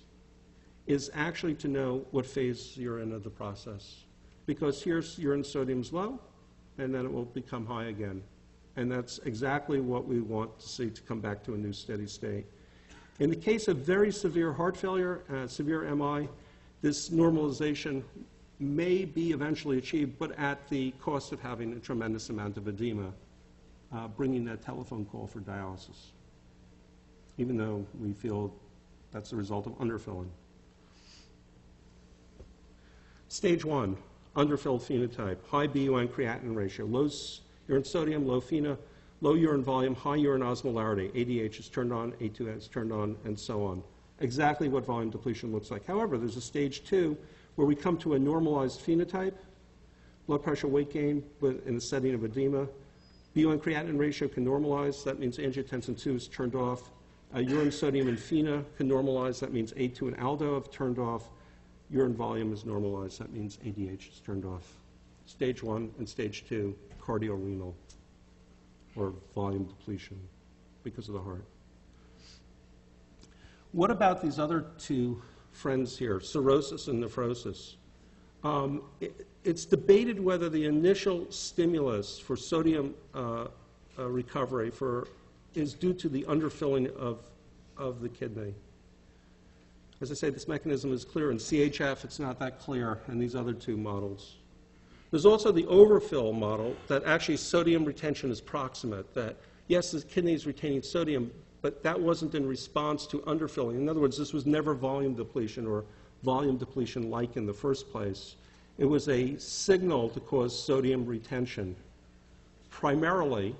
is actually to know what phase you're in of the process. Because here's urine sodium's low, and then it will become high again. And that's exactly what we want to see to come back to a new steady state. In the case of very severe heart failure, severe MI, this normalization may be eventually achieved, but at the cost of having a tremendous amount of edema, bringing that telephone call for dialysis, even though we feel that's the result of underfilling. Stage 1, underfilled phenotype, high BUN creatinine ratio, low urine sodium, low FeNO, low urine volume, high urine osmolarity, ADH is turned on, A2 is turned on, and so on. Exactly what volume depletion looks like. However, there's a stage 2 where we come to a normalized phenotype, blood pressure, weight gain in the setting of edema. BUN creatinine ratio can normalize. That means angiotensin II is turned off. Urine sodium and FeNO can normalize. That means A2 and aldo have turned off. Urine volume is normalized. That means ADH is turned off. Stage 1 and stage 2, cardiorenal or volume depletion because of the heart. What about these other two friends here, cirrhosis and nephrosis? It's debated whether the initial stimulus for sodium recovery is due to the underfilling of the kidney. As I say, this mechanism is clear. In CHF, it's not that clear in these other two models. There's also the overfill model that actually sodium retention is proximate, that yes, the kidney is retaining sodium, but that wasn't in response to underfilling. In other words, this was never volume depletion or volume depletion like in the first place. It was a signal to cause sodium retention primarily.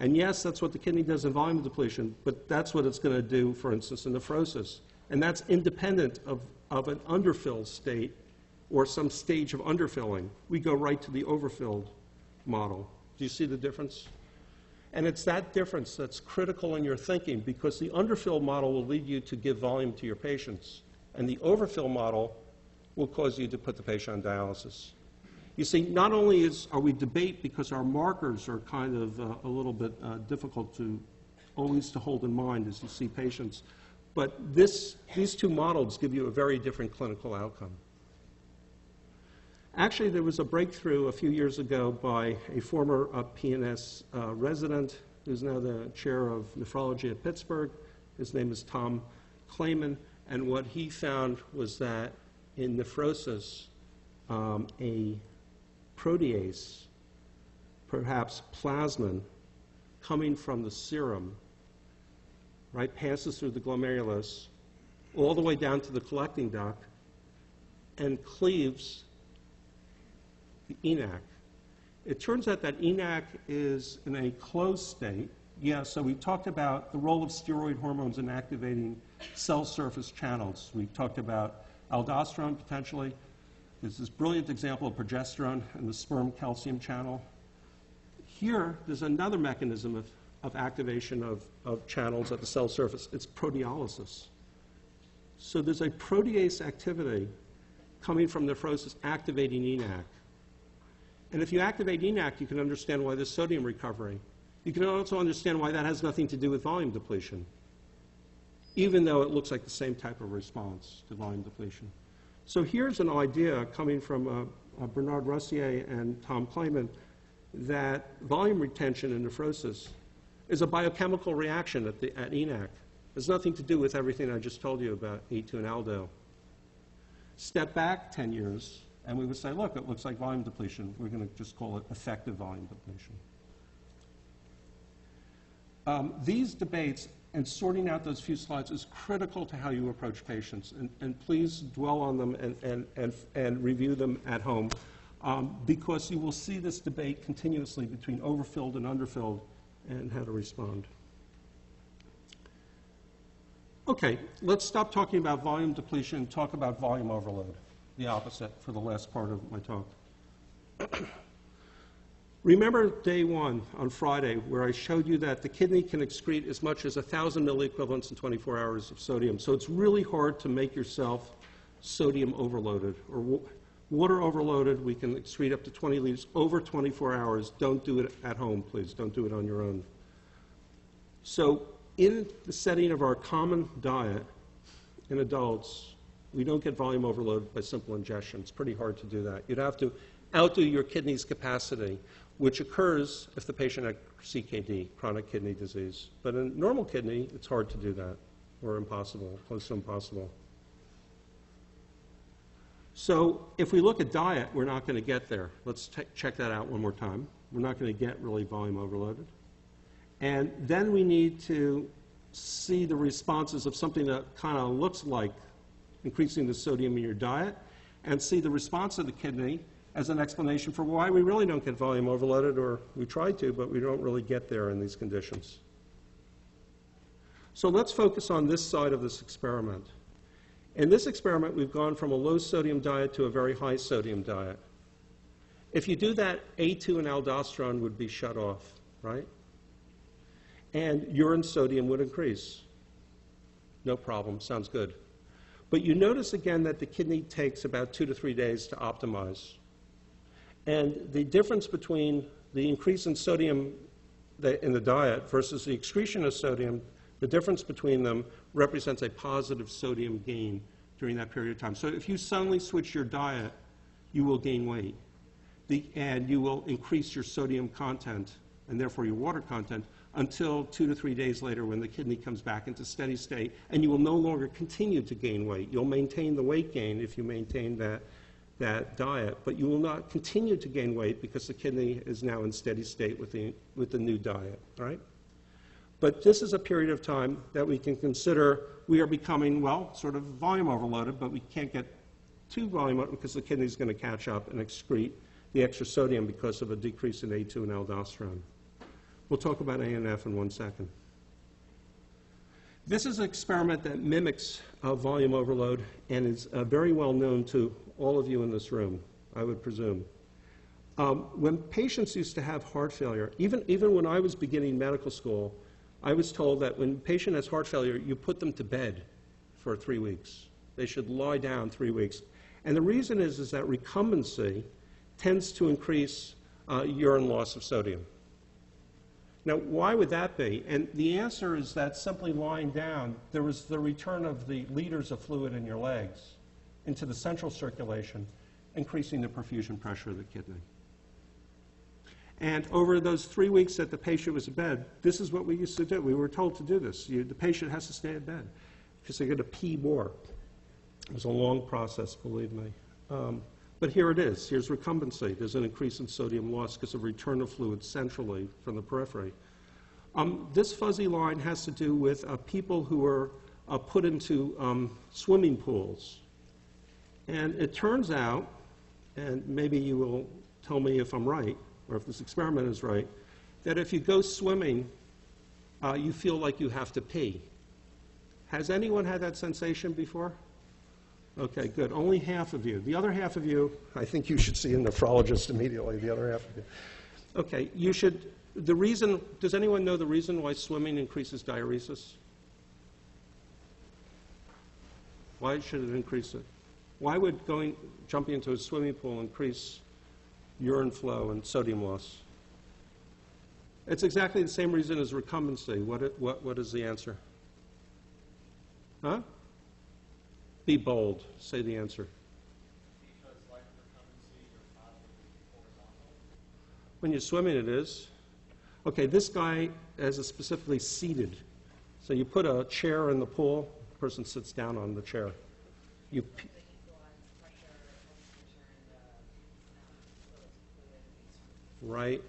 And yes, that's what the kidney does in volume depletion, but that's what it's going to do, for instance, in nephrosis. And that's independent of an underfilled state or some stage of underfilling. We go right to the overfilled model. Do you see the difference? And it's that difference that's critical in your thinking, because the underfilled model will lead you to give volume to your patients, and the overfill model will cause you to put the patient on dialysis. You see, not only are we debate because our markers are kind of a little bit difficult to always to hold in mind as you see patients, but these two models give you a very different clinical outcome. Actually, there was a breakthrough a few years ago by a former PNS resident who's now the chair of nephrology at Pittsburgh. His name is Tom Clayman, and what he found was that in nephrosis, a protease, perhaps plasmin, coming from the serum, right, passes through the glomerulus all the way down to the collecting duct and cleaves the ENaC. It turns out that ENaC is in a closed state. Yeah, so we talked about the role of steroid hormones in activating cell surface channels. We talked about aldosterone potentially. There's this brilliant example of progesterone in the sperm calcium channel. Here, there's another mechanism of activation of channels at the cell surface. It's proteolysis. So there's a protease activity coming from nephrosis activating ENaC. And if you activate ENaC, you can understand why there's sodium recovery. You can also understand why that has nothing to do with volume depletion, even though it looks like the same type of response to volume depletion. So here's an idea coming from Bernard Rossier and Tom Clayman that volume retention in nephrosis is a biochemical reaction at ENaC. It has nothing to do with everything I just told you about A2 and aldo. Step back 10 years, and we would say, look, it looks like volume depletion. We're going to just call it effective volume depletion. These debates and sorting out those few slides is critical to how you approach patients. And please dwell on them and review them at home, because you will see this debate continuously between overfilled and underfilled and how to respond. Okay, let's stop talking about volume depletion and talk about volume overload, the opposite for the last part of my talk. Remember day one on Friday where I showed you that the kidney can excrete as much as 1,000 milliequivalents in 24 hours of sodium. So it's really hard to make yourself sodium overloaded or water overloaded. We can excrete up to 20 liters over 24 hours. Don't do it at home, please. Don't do it on your own. So in the setting of our common diet in adults, we don't get volume overload by simple ingestion. It's pretty hard to do that. You'd have to outdo your kidney's capacity, which occurs if the patient has CKD, chronic kidney disease. But in normal kidney, it's hard to do that, or impossible, close to impossible. So if we look at diet, we're not going to get there. Let's check that out one more time. We're not going to get really volume overloaded. And then we need to see the responses of something that kind of looks like increasing the sodium in your diet. and see the response of the kidney as an explanation for why we really don't get volume overloaded, or we try to, but we don't really get there in these conditions. So let's focus on this side of this experiment. In this experiment, we've gone from a low sodium diet to a very high sodium diet. If you do that, A2 and aldosterone would be shut off, right? And urine sodium would increase. No problem, sounds good. But you notice again that the kidney takes about 2 to 3 days to optimize. And the difference between the increase in sodium in the diet versus the excretion of sodium, the difference between them represents a positive sodium gain during that period of time. So if you suddenly switch your diet, you will gain weight. And you will increase your sodium content, and therefore your water content, until 2 to 3 days later when the kidney comes back into steady state, and you will no longer continue to gain weight. You'll maintain the weight gain if you maintain that diet, but you will not continue to gain weight because the kidney is now in steady state with the new diet, right? But this is a period of time that we can consider we are becoming, well, sort of volume overloaded, but we can't get too volume up because the kidney is going to catch up and excrete the extra sodium because of a decrease in A2 and aldosterone. We'll talk about ANF in 1 second. This is an experiment that mimics volume overload and is very well known to all of you in this room, I would presume. When patients used to have heart failure, even when I was beginning medical school, I was told that when a patient has heart failure, you put them to bed for 3 weeks. They should lie down 3 weeks. And the reason is that recumbency tends to increase urine loss of sodium. Now, why would that be? And the answer is that simply lying down, there was the return of the liters of fluid in your legs into the central circulation, increasing the perfusion pressure of the kidney. And over those 3 weeks that the patient was in bed, this is what we used to do. We were told to do this. The patient has to stay in bed because they're going to pee more. It was a long process, believe me. But here it is. Here's recumbency. There's an increase in sodium loss because of return of fluid centrally from the periphery. This fuzzy line has to do with people who were put into swimming pools. And it turns out, and maybe you will tell me if I'm right, or if this experiment is right, that if you go swimming, you feel like you have to pee. Has anyone had that sensation before? Okay, good. Only half of you. The other half of you, I think you should see a nephrologist immediately, the other half of you. Okay, you should, the reason, does anyone know the reason why swimming increases diuresis? Why should it increase it? Why would jumping into a swimming pool increase urine flow and sodium loss? It's exactly the same reason as recumbency. What is the answer? Huh? Be bold. Say the answer. Because like recumbency, your body is horizontal. When you're swimming, it is. Okay, this guy is specifically seated. So you put a chair in the pool, the person sits down on the chair. You Right.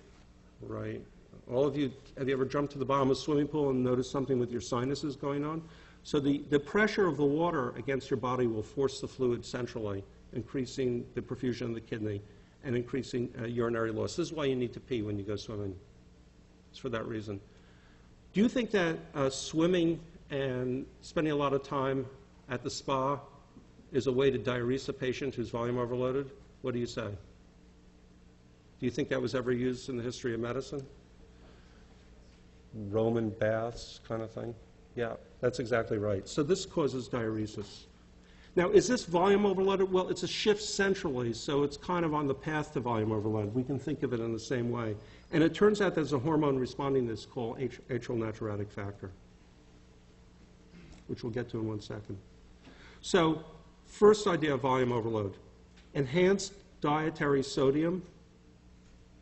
All of you, have you ever jumped to the bottom of a swimming pool and noticed something with your sinuses going on? So the pressure of the water against your body will force the fluid centrally, increasing the perfusion of the kidney and increasing urinary loss. This is why you need to pee when you go swimming. It's for that reason. Do you think that swimming and spending a lot of time at the spa is a way to diurese a patient who's volume overloaded? What do you say? Do you think that was ever used in the history of medicine? Roman baths kind of thing? Yeah, that's exactly right. So this causes diuresis. Now, is this volume overloaded? Well, it's a shift centrally, so it's kind of on the path to volume overload. We can think of it in the same way. And it turns out there's a hormone responding to this called atrial natriuretic factor, which we'll get to in 1 second. So, first idea of volume overload. Enhanced dietary sodium,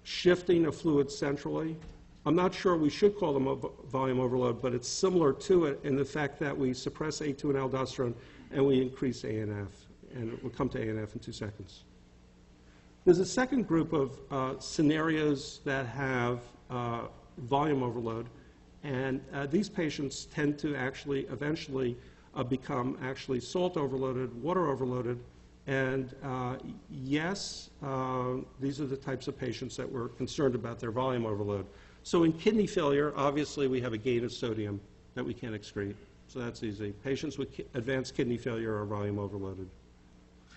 shifting of fluid centrally. I'm not sure we should call them a volume overload, but it's similar to it in the fact that we suppress A2 and aldosterone and we increase ANF. And we'll come to ANF in 2 seconds. There's a second group of scenarios that have volume overload, and these patients tend to actually eventually become actually salt overloaded, water overloaded, And yes, these are the types of patients that we're concerned about their volume overload. So in kidney failure, obviously we have a gain of sodium that we can't excrete. So that's easy. Patients with advanced kidney failure are volume overloaded.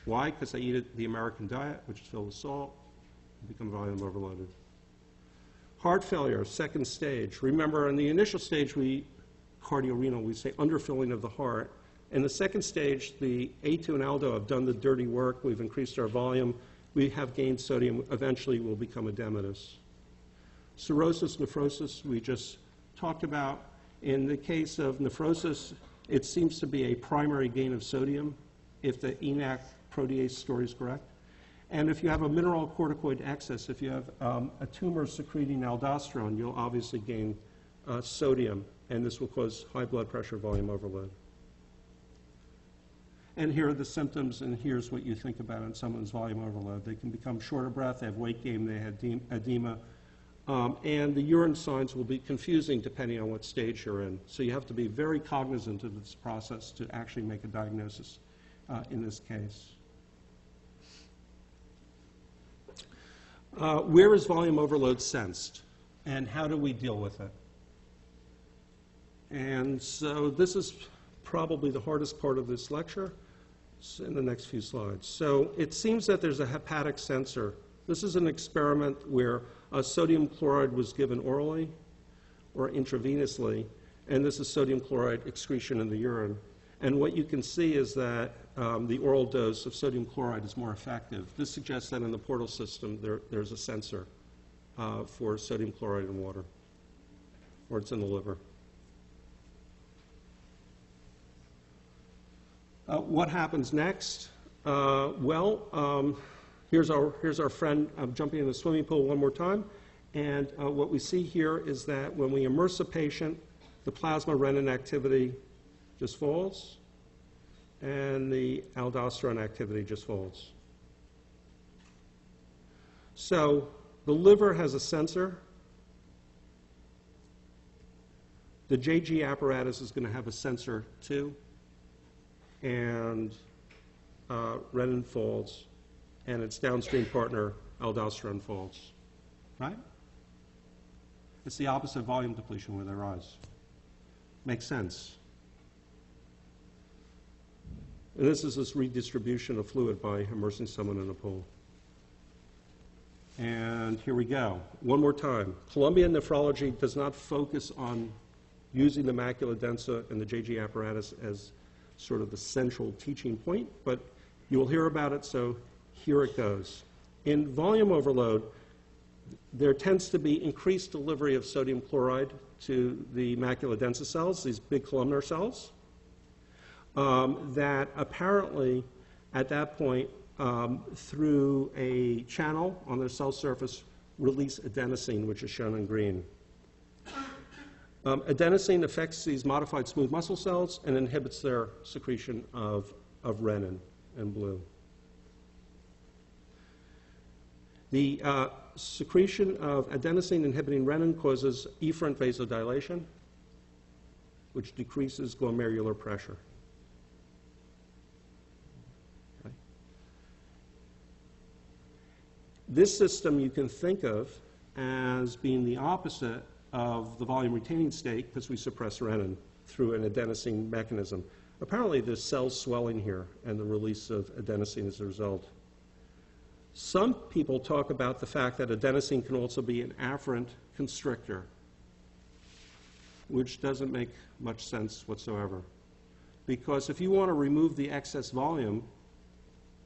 Why? Because they eat the American diet, which is filled with salt, and become volume overloaded. Heart failure, second stage. Remember, in the initial stage, cardiorenal, we say underfilling of the heart. In the second stage, the A2 and aldo have done the dirty work. We've increased our volume. We have gained sodium. Eventually, we'll become edematous. Cirrhosis, nephrosis, we just talked about. In the case of nephrosis, it seems to be a primary gain of sodium if the ENaC protease story is correct. And if you have a mineralocorticoid excess, if you have a tumor secreting aldosterone, you'll obviously gain sodium, and this will cause high blood pressure volume overload. And here are the symptoms, and here's what you think about in someone's volume overload. They can become short of breath, they have weight gain, they have edema, and the urine signs will be confusing depending on what stage you're in. So you have to be very cognizant of this process to actually make a diagnosis in this case. Where is volume overload sensed, and how do we deal with it? And so this is probably the hardest part of this lecture. It's in the next few slides. So it seems that there's a hepatic sensor. This is an experiment where sodium chloride was given orally or intravenously, and this is sodium chloride excretion in the urine. And what you can see is that the oral dose of sodium chloride is more effective. This suggests that in the portal system there's a sensor for sodium chloride in water, or it's in the liver. What happens next? Here's our friend jumping in the swimming pool one more time. And what we see here is that when we immerse a patient, the plasma renin activity just falls, and the aldosterone activity just falls. So the liver has a sensor. The JG apparatus is going to have a sensor too. And renin falls, and its downstream partner, aldosterone, falls. Right? It's the opposite volume depletion where they rise. Makes sense. And this is this redistribution of fluid by immersing someone in a pool. And here we go. One more time. Columbia Nephrology does not focus on using the macula densa and the JG apparatus as sort of the central teaching point, but you will hear about it, so here it goes. In volume overload, there tends to be increased delivery of sodium chloride to the macula densa cells, these big columnar cells, that apparently at that point, through a channel on their cell surface, release adenosine, which is shown in green. Adenosine affects these modified smooth muscle cells and inhibits their secretion of renin in blue. The secretion of adenosine inhibiting renin causes efferent vasodilation, which decreases glomerular pressure. Okay. This system you can think of as being the opposite of the volume retaining state because we suppress renin through an adenosine mechanism. Apparently there's cell swelling here and the release of adenosine as a result. Some people talk about the fact that adenosine can also be an afferent constrictor, which doesn't make much sense whatsoever. Because if you want to remove the excess volume,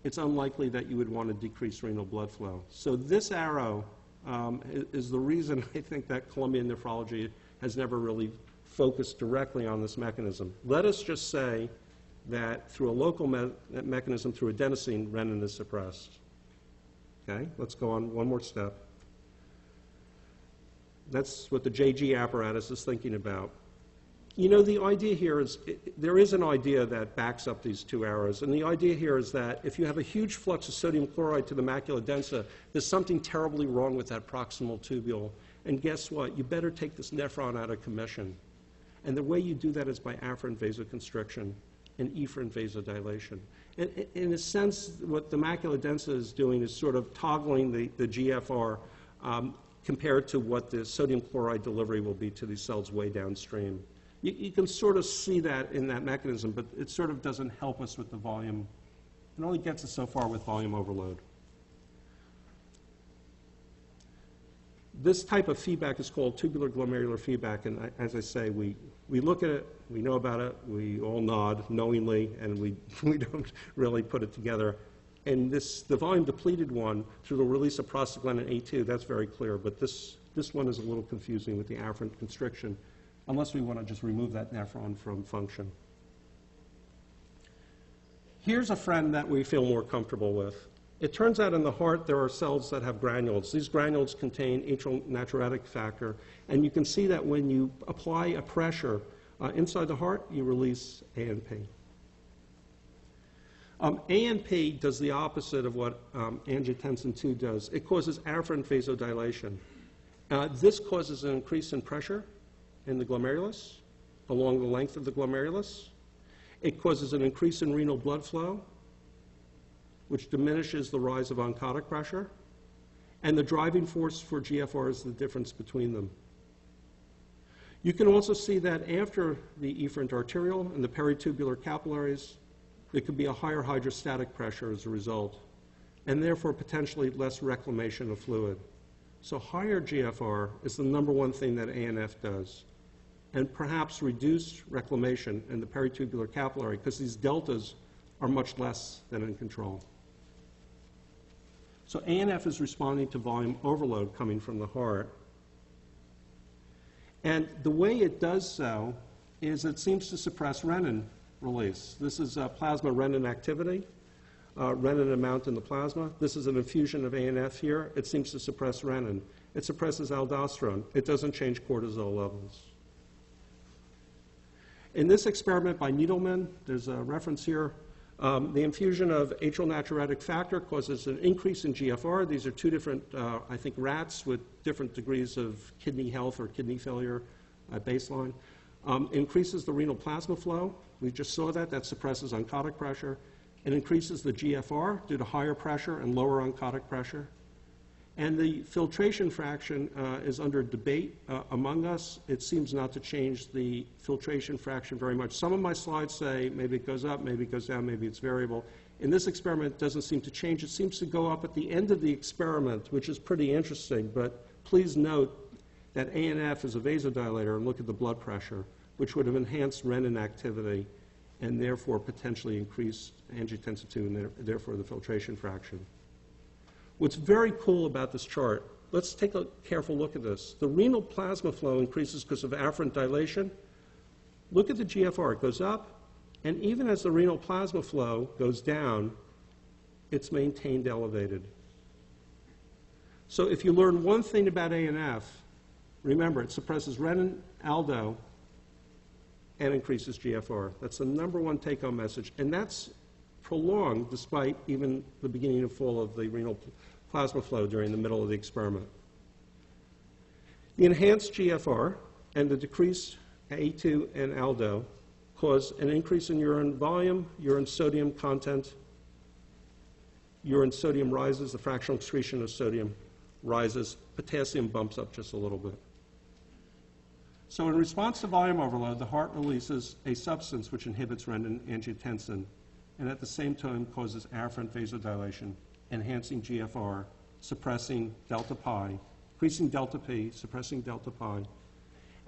it's unlikely that you would want to decrease renal blood flow. So this arrow is the reason I think that Columbia Nephrology has never really focused directly on this mechanism. Let us just say that through a local mechanism, through adenosine, renin is suppressed. Okay, let's go on one more step. That's what the JG apparatus is thinking about. You know, the idea here is, there is an idea that backs up these two arrows, and the idea here is that if you have a huge flux of sodium chloride to the macula densa, there's something terribly wrong with that proximal tubule, and guess what? You better take this nephron out of commission. And the way you do that is by afferent vasoconstriction and efferent vasodilation. In a sense, what the macula densa is doing is sort of toggling the GFR compared to what the sodium chloride delivery will be to these cells way downstream. You can sort of see that in that mechanism, but it sort of doesn't help us with the volume. It only gets us so far with volume overload. This type of feedback is called tubular glomerular feedback, and as I say, we look at it, we know about it, we all nod knowingly, and we don't really put it together. And the volume depleted one, through the release of prostaglandin A2, that's very clear, but this one is a little confusing with the afferent constriction, unless we want to just remove that nephron from function. Here's a friend that we feel more comfortable with. It turns out in the heart there are cells that have granules. These granules contain atrial natriuretic factor, and you can see that when you apply a pressure inside the heart, you release ANP. ANP does the opposite of what angiotensin II does. It causes afferent vasodilation. This causes an increase in pressure in the glomerulus, along the length of the glomerulus. It causes an increase in renal blood flow, which diminishes the rise of oncotic pressure. And the driving force for GFR is the difference between them. You can also see that after the efferent arteriole and the peritubular capillaries, there could be a higher hydrostatic pressure as a result, and therefore potentially less reclamation of fluid. So higher GFR is the number one thing that ANF does, and perhaps reduced reclamation in the peritubular capillary, because these deltas are much less than in control. So ANF is responding to volume overload coming from the heart. And the way it does so is it seems to suppress renin release. This is plasma renin activity, renin amount in the plasma. This is an infusion of ANF here. It seems to suppress renin. It suppresses aldosterone. It doesn't change cortisol levels. In this experiment by Needleman, there's a reference here. The infusion of atrial natriuretic factor causes an increase in GFR. These are two different, I think, rats with different degrees of kidney health or kidney failure at baseline. Increases the renal plasma flow. We just saw that. That suppresses oncotic pressure. It increases the GFR due to higher pressure and lower oncotic pressure. And the filtration fraction is under debate among us. It seems not to change the filtration fraction very much. Some of my slides say maybe it goes up, maybe it goes down, maybe it's variable. In this experiment, it doesn't seem to change. It seems to go up at the end of the experiment, which is pretty interesting. But please note that ANF is a vasodilator, and look at the blood pressure, which would have enhanced renin activity and therefore potentially increased angiotensin II and therefore the filtration fraction. What's very cool about this chart, let's take a careful look at this. The renal plasma flow increases because of afferent dilation. Look at the GFR. It goes up, and even as the renal plasma flow goes down, it's maintained elevated. So if you learn one thing about ANF, remember it suppresses renin, aldo, and increases GFR. That's the number one take-home message, and that's prolonged despite even the beginning of fall of the renal plasma flow during the middle of the experiment. The enhanced GFR and the decreased A2 and aldo cause an increase in urine volume, urine sodium content. Urine sodium rises, the fractional excretion of sodium rises, potassium bumps up just a little bit. So in response to volume overload, the heart releases a substance which inhibits renin-angiotensin, and at the same time causes afferent vasodilation, enhancing GFR, suppressing delta pi, increasing delta P, suppressing delta pi,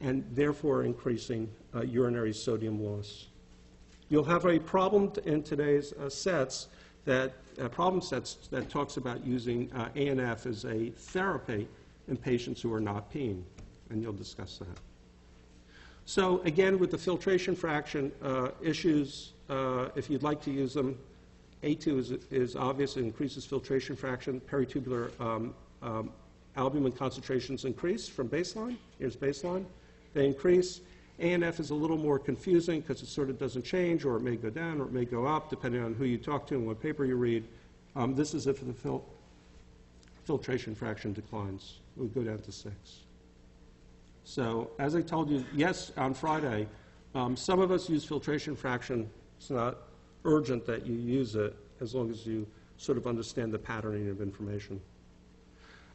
and therefore increasing urinary sodium loss. You'll have a problem in today's problem sets that talks about using ANF as a therapy in patients who are not peeing, and you'll discuss that. So again, with the filtration fraction issues, if you'd like to use them, A2 is obvious. It increases filtration fraction. Peritubular albumin concentrations increase from baseline. Here's baseline. They increase. ANF is a little more confusing because it sort of doesn't change, or it may go down, or it may go up, depending on who you talk to and what paper you read. This is if the filtration fraction declines. It would go down to 6. So as I told you, yes, on Friday, some of us use filtration fraction It's not urgent that you use it as long as you sort of understand the patterning of information.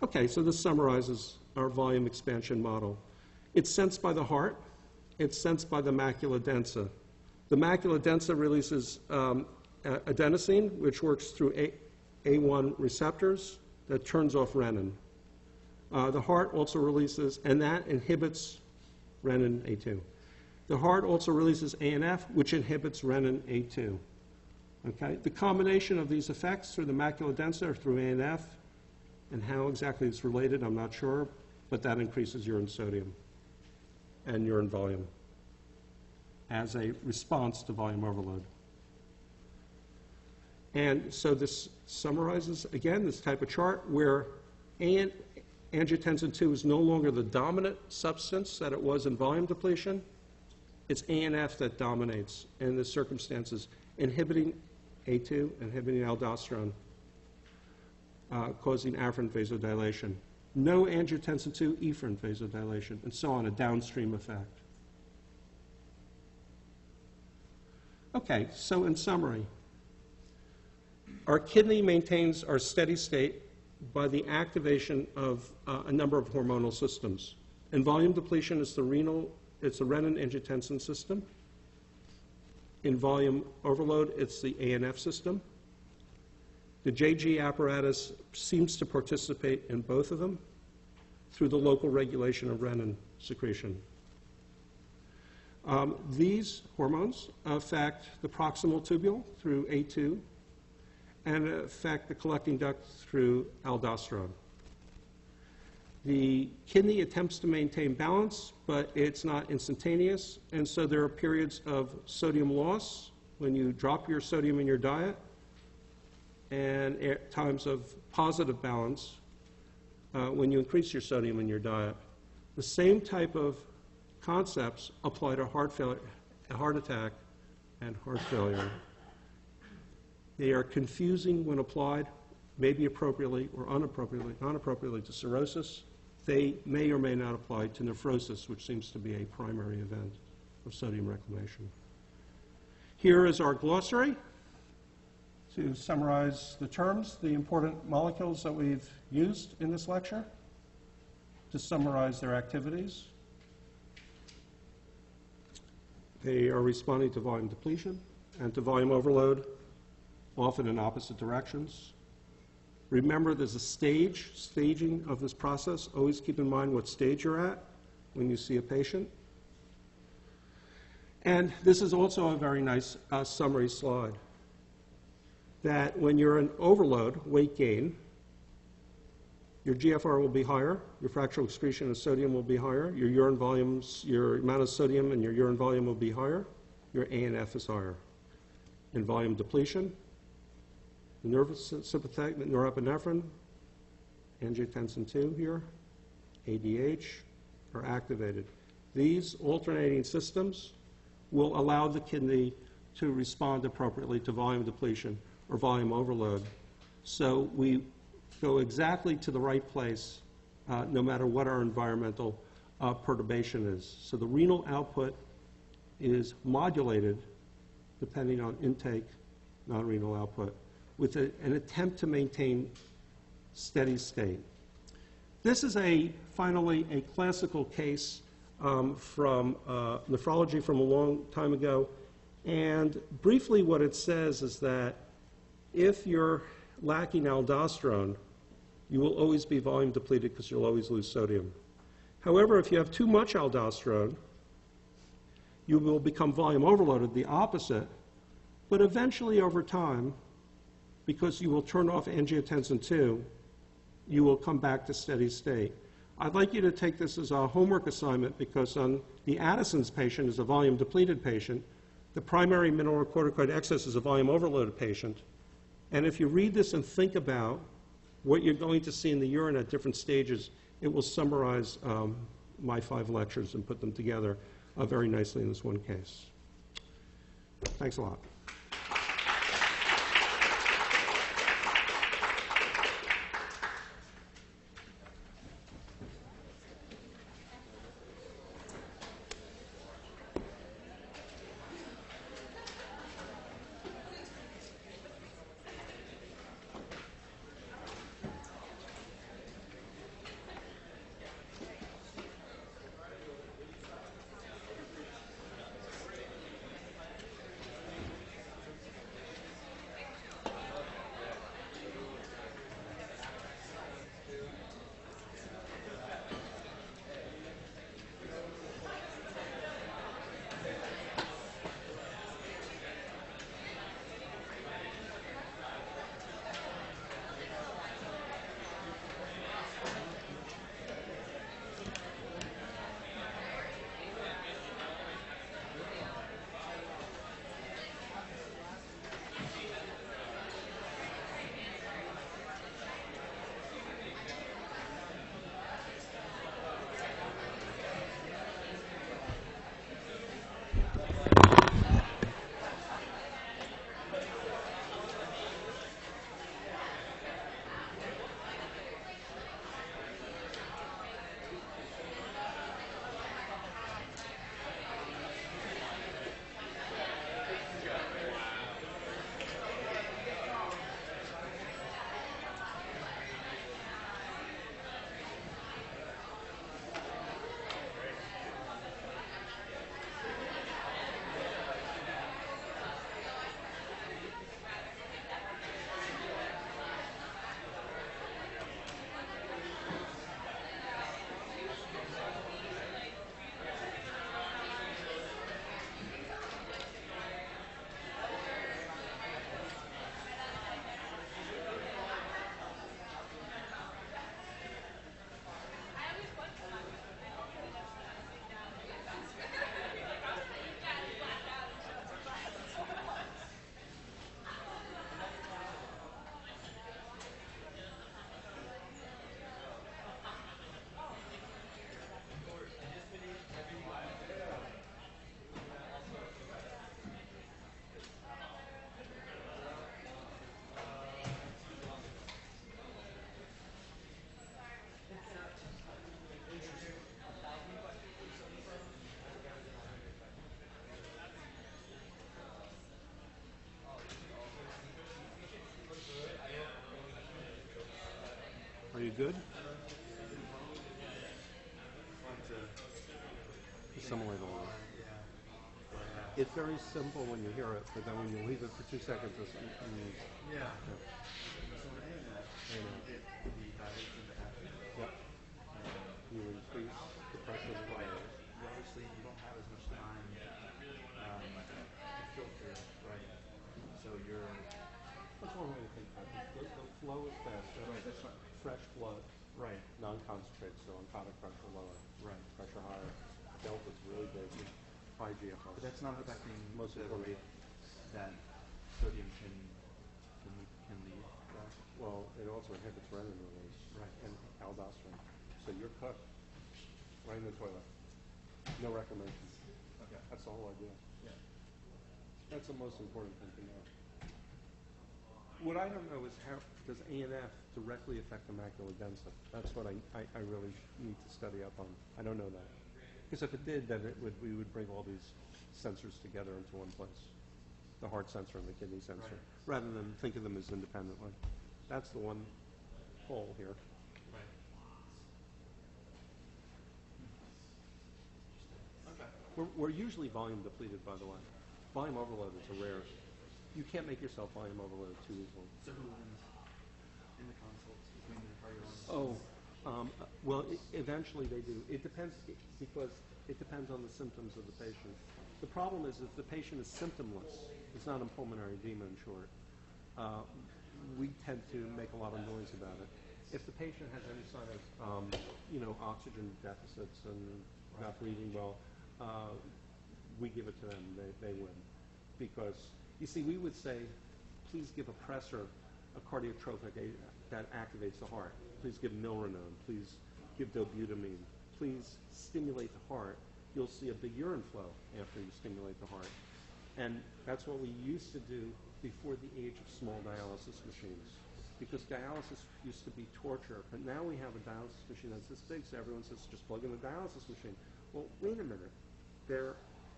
Okay, so this summarizes our volume expansion model. It's sensed by the heart. It's sensed by the macula densa. The macula densa releases adenosine, which works through A1 receptors that turns off renin. The heart also releases, and that inhibits renin A2. The heart also releases ANF, which inhibits renin A2. Okay? The combination of these effects through the macula densa or through ANF, and how exactly it's related, I'm not sure, but that increases urine sodium and urine volume as a response to volume overload. And so this summarizes, again, this type of chart where angiotensin II is no longer the dominant substance that it was in volume depletion. It's ANF that dominates in the circumstances, inhibiting A2, inhibiting aldosterone, causing afferent vasodilation. No angiotensin II, efferent vasodilation, and so on, a downstream effect. Okay, so in summary, our kidney maintains our steady state by the activation of a number of hormonal systems. In volume depletion, it's the renin-angiotensin system. In volume overload, it's the ANF system. The JG apparatus seems to participate in both of them through the local regulation of renin secretion. These hormones affect the proximal tubule through A2 and affect the collecting duct through aldosterone. The kidney attempts to maintain balance, but it's not instantaneous, and so there are periods of sodium loss when you drop your sodium in your diet, and at times of positive balance when you increase your sodium in your diet. The same type of concepts apply to heart attack and heart failure. They are confusing when applied, maybe appropriately or unappropriately to cirrhosis. They may or may not apply to nephrosis, which seems to be a primary event of sodium reclamation. Here is our glossary to summarize the terms, the important molecules that we've used in this lecture, to summarize their activities. They are responding to volume depletion and to volume overload, often in opposite directions. Remember, there's a staging of this process. Always keep in mind what stage you're at when you see a patient. And this is also a very nice summary slide, that when you're in overload, weight gain, your GFR will be higher, your fractional excretion of sodium will be higher, your urine volumes, your amount of sodium in your urine volume will be higher, your ANF is higher. In volume depletion, the nervous sympathetic norepinephrine, angiotensin II here, ADH, are activated. These alternating systems will allow the kidney to respond appropriately to volume depletion or volume overload. So we go exactly to the right place no matter what our environmental perturbation is. So the renal output is modulated depending on intake, non-renal output, with an attempt to maintain steady state. This is finally a classical case from nephrology from a long time ago. And briefly what it says is that if you're lacking aldosterone, you will always be volume depleted because you'll always lose sodium. However, if you have too much aldosterone, you will become volume overloaded, the opposite, but eventually over time, because you will turn off angiotensin II, you will come back to steady state. I'd like you to take this as a homework assignment because on the Addison's patient is a volume depleted patient. The primary mineralocorticoid excess is a volume overloaded patient. And if you read this and think about what you're going to see in the urine at different stages, it will summarize my 5 lectures and put them together very nicely in this one case. Thanks a lot. good? Assimilate a little. It's very simple when you hear it, but then when you leave it for 2 seconds, it's, Yeah. Yep. You increase the pressure of the wires. Obviously, you don't have as much time to filter, right? So you're That's one way to think about it. The flow is faster. right. That's right. Fresh blood, Right. non-concentrated, so oncotic pressure lower. Right. Pressure higher. Delta's really big. High GFR. But that's not affecting Most the important. rate that sodium can leave. Well, it also inhibits renin release Right. and aldosterone. So you're cooked right in the toilet. No reclamation. Okay. That's the whole idea. Yeah. That's the most important thing to know. What I don't know is how does ANF directly affect the macular densa? That's what I really need to study up on. I don't know that. Because if it did, then we would bring all these sensors together into one place. The heart sensor and the kidney sensor. Right. Rather than think of them as independently. That's the one hole here. Right. Okay. We're usually volume depleted, by the way. Volume overload is a rare. You can't make yourself volume overloaded too easily. So who wins in the consults between the cardiologists? Well, eventually they do. It depends because it depends on the symptoms of the patient. The problem is if the patient is symptomless, it's not a pulmonary edema in short, we tend to make a lot of noise about it. If the patient has any sign of, oxygen deficits and not breathing well, we give it to them. They win. Because, you see, we would say, please give a pressor, a cardiotropic that activates the heart. Please give milrinone. Please give dobutamine. Please stimulate the heart. You'll see a big urine flow after you stimulate the heart. And that's what we used to do before the age of small dialysis machines. Because dialysis used to be torture, but now we have a dialysis machine that's this big, so everyone says, just plug in the dialysis machine. Well, wait a minute.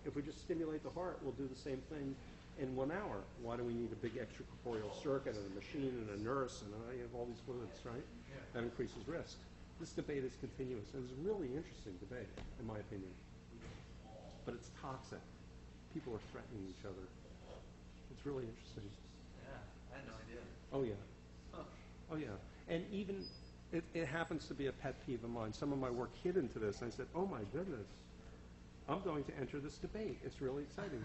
If we just stimulate the heart, we'll do the same thing in 1 hour. Why do we need a big extracorporeal circuit and a machine and a nurse and you have all these fluids, right? That increases risk. This debate is continuous, and it's a really interesting debate, in my opinion. But it's toxic. People are threatening each other. It's really interesting. Yeah, I had no idea. Oh, yeah. Huh. Oh, yeah. And even, it happens to be a pet peeve of mine. Some of my work hid into this, and I said, oh, my goodness. I'm going to enter this debate. It's really exciting.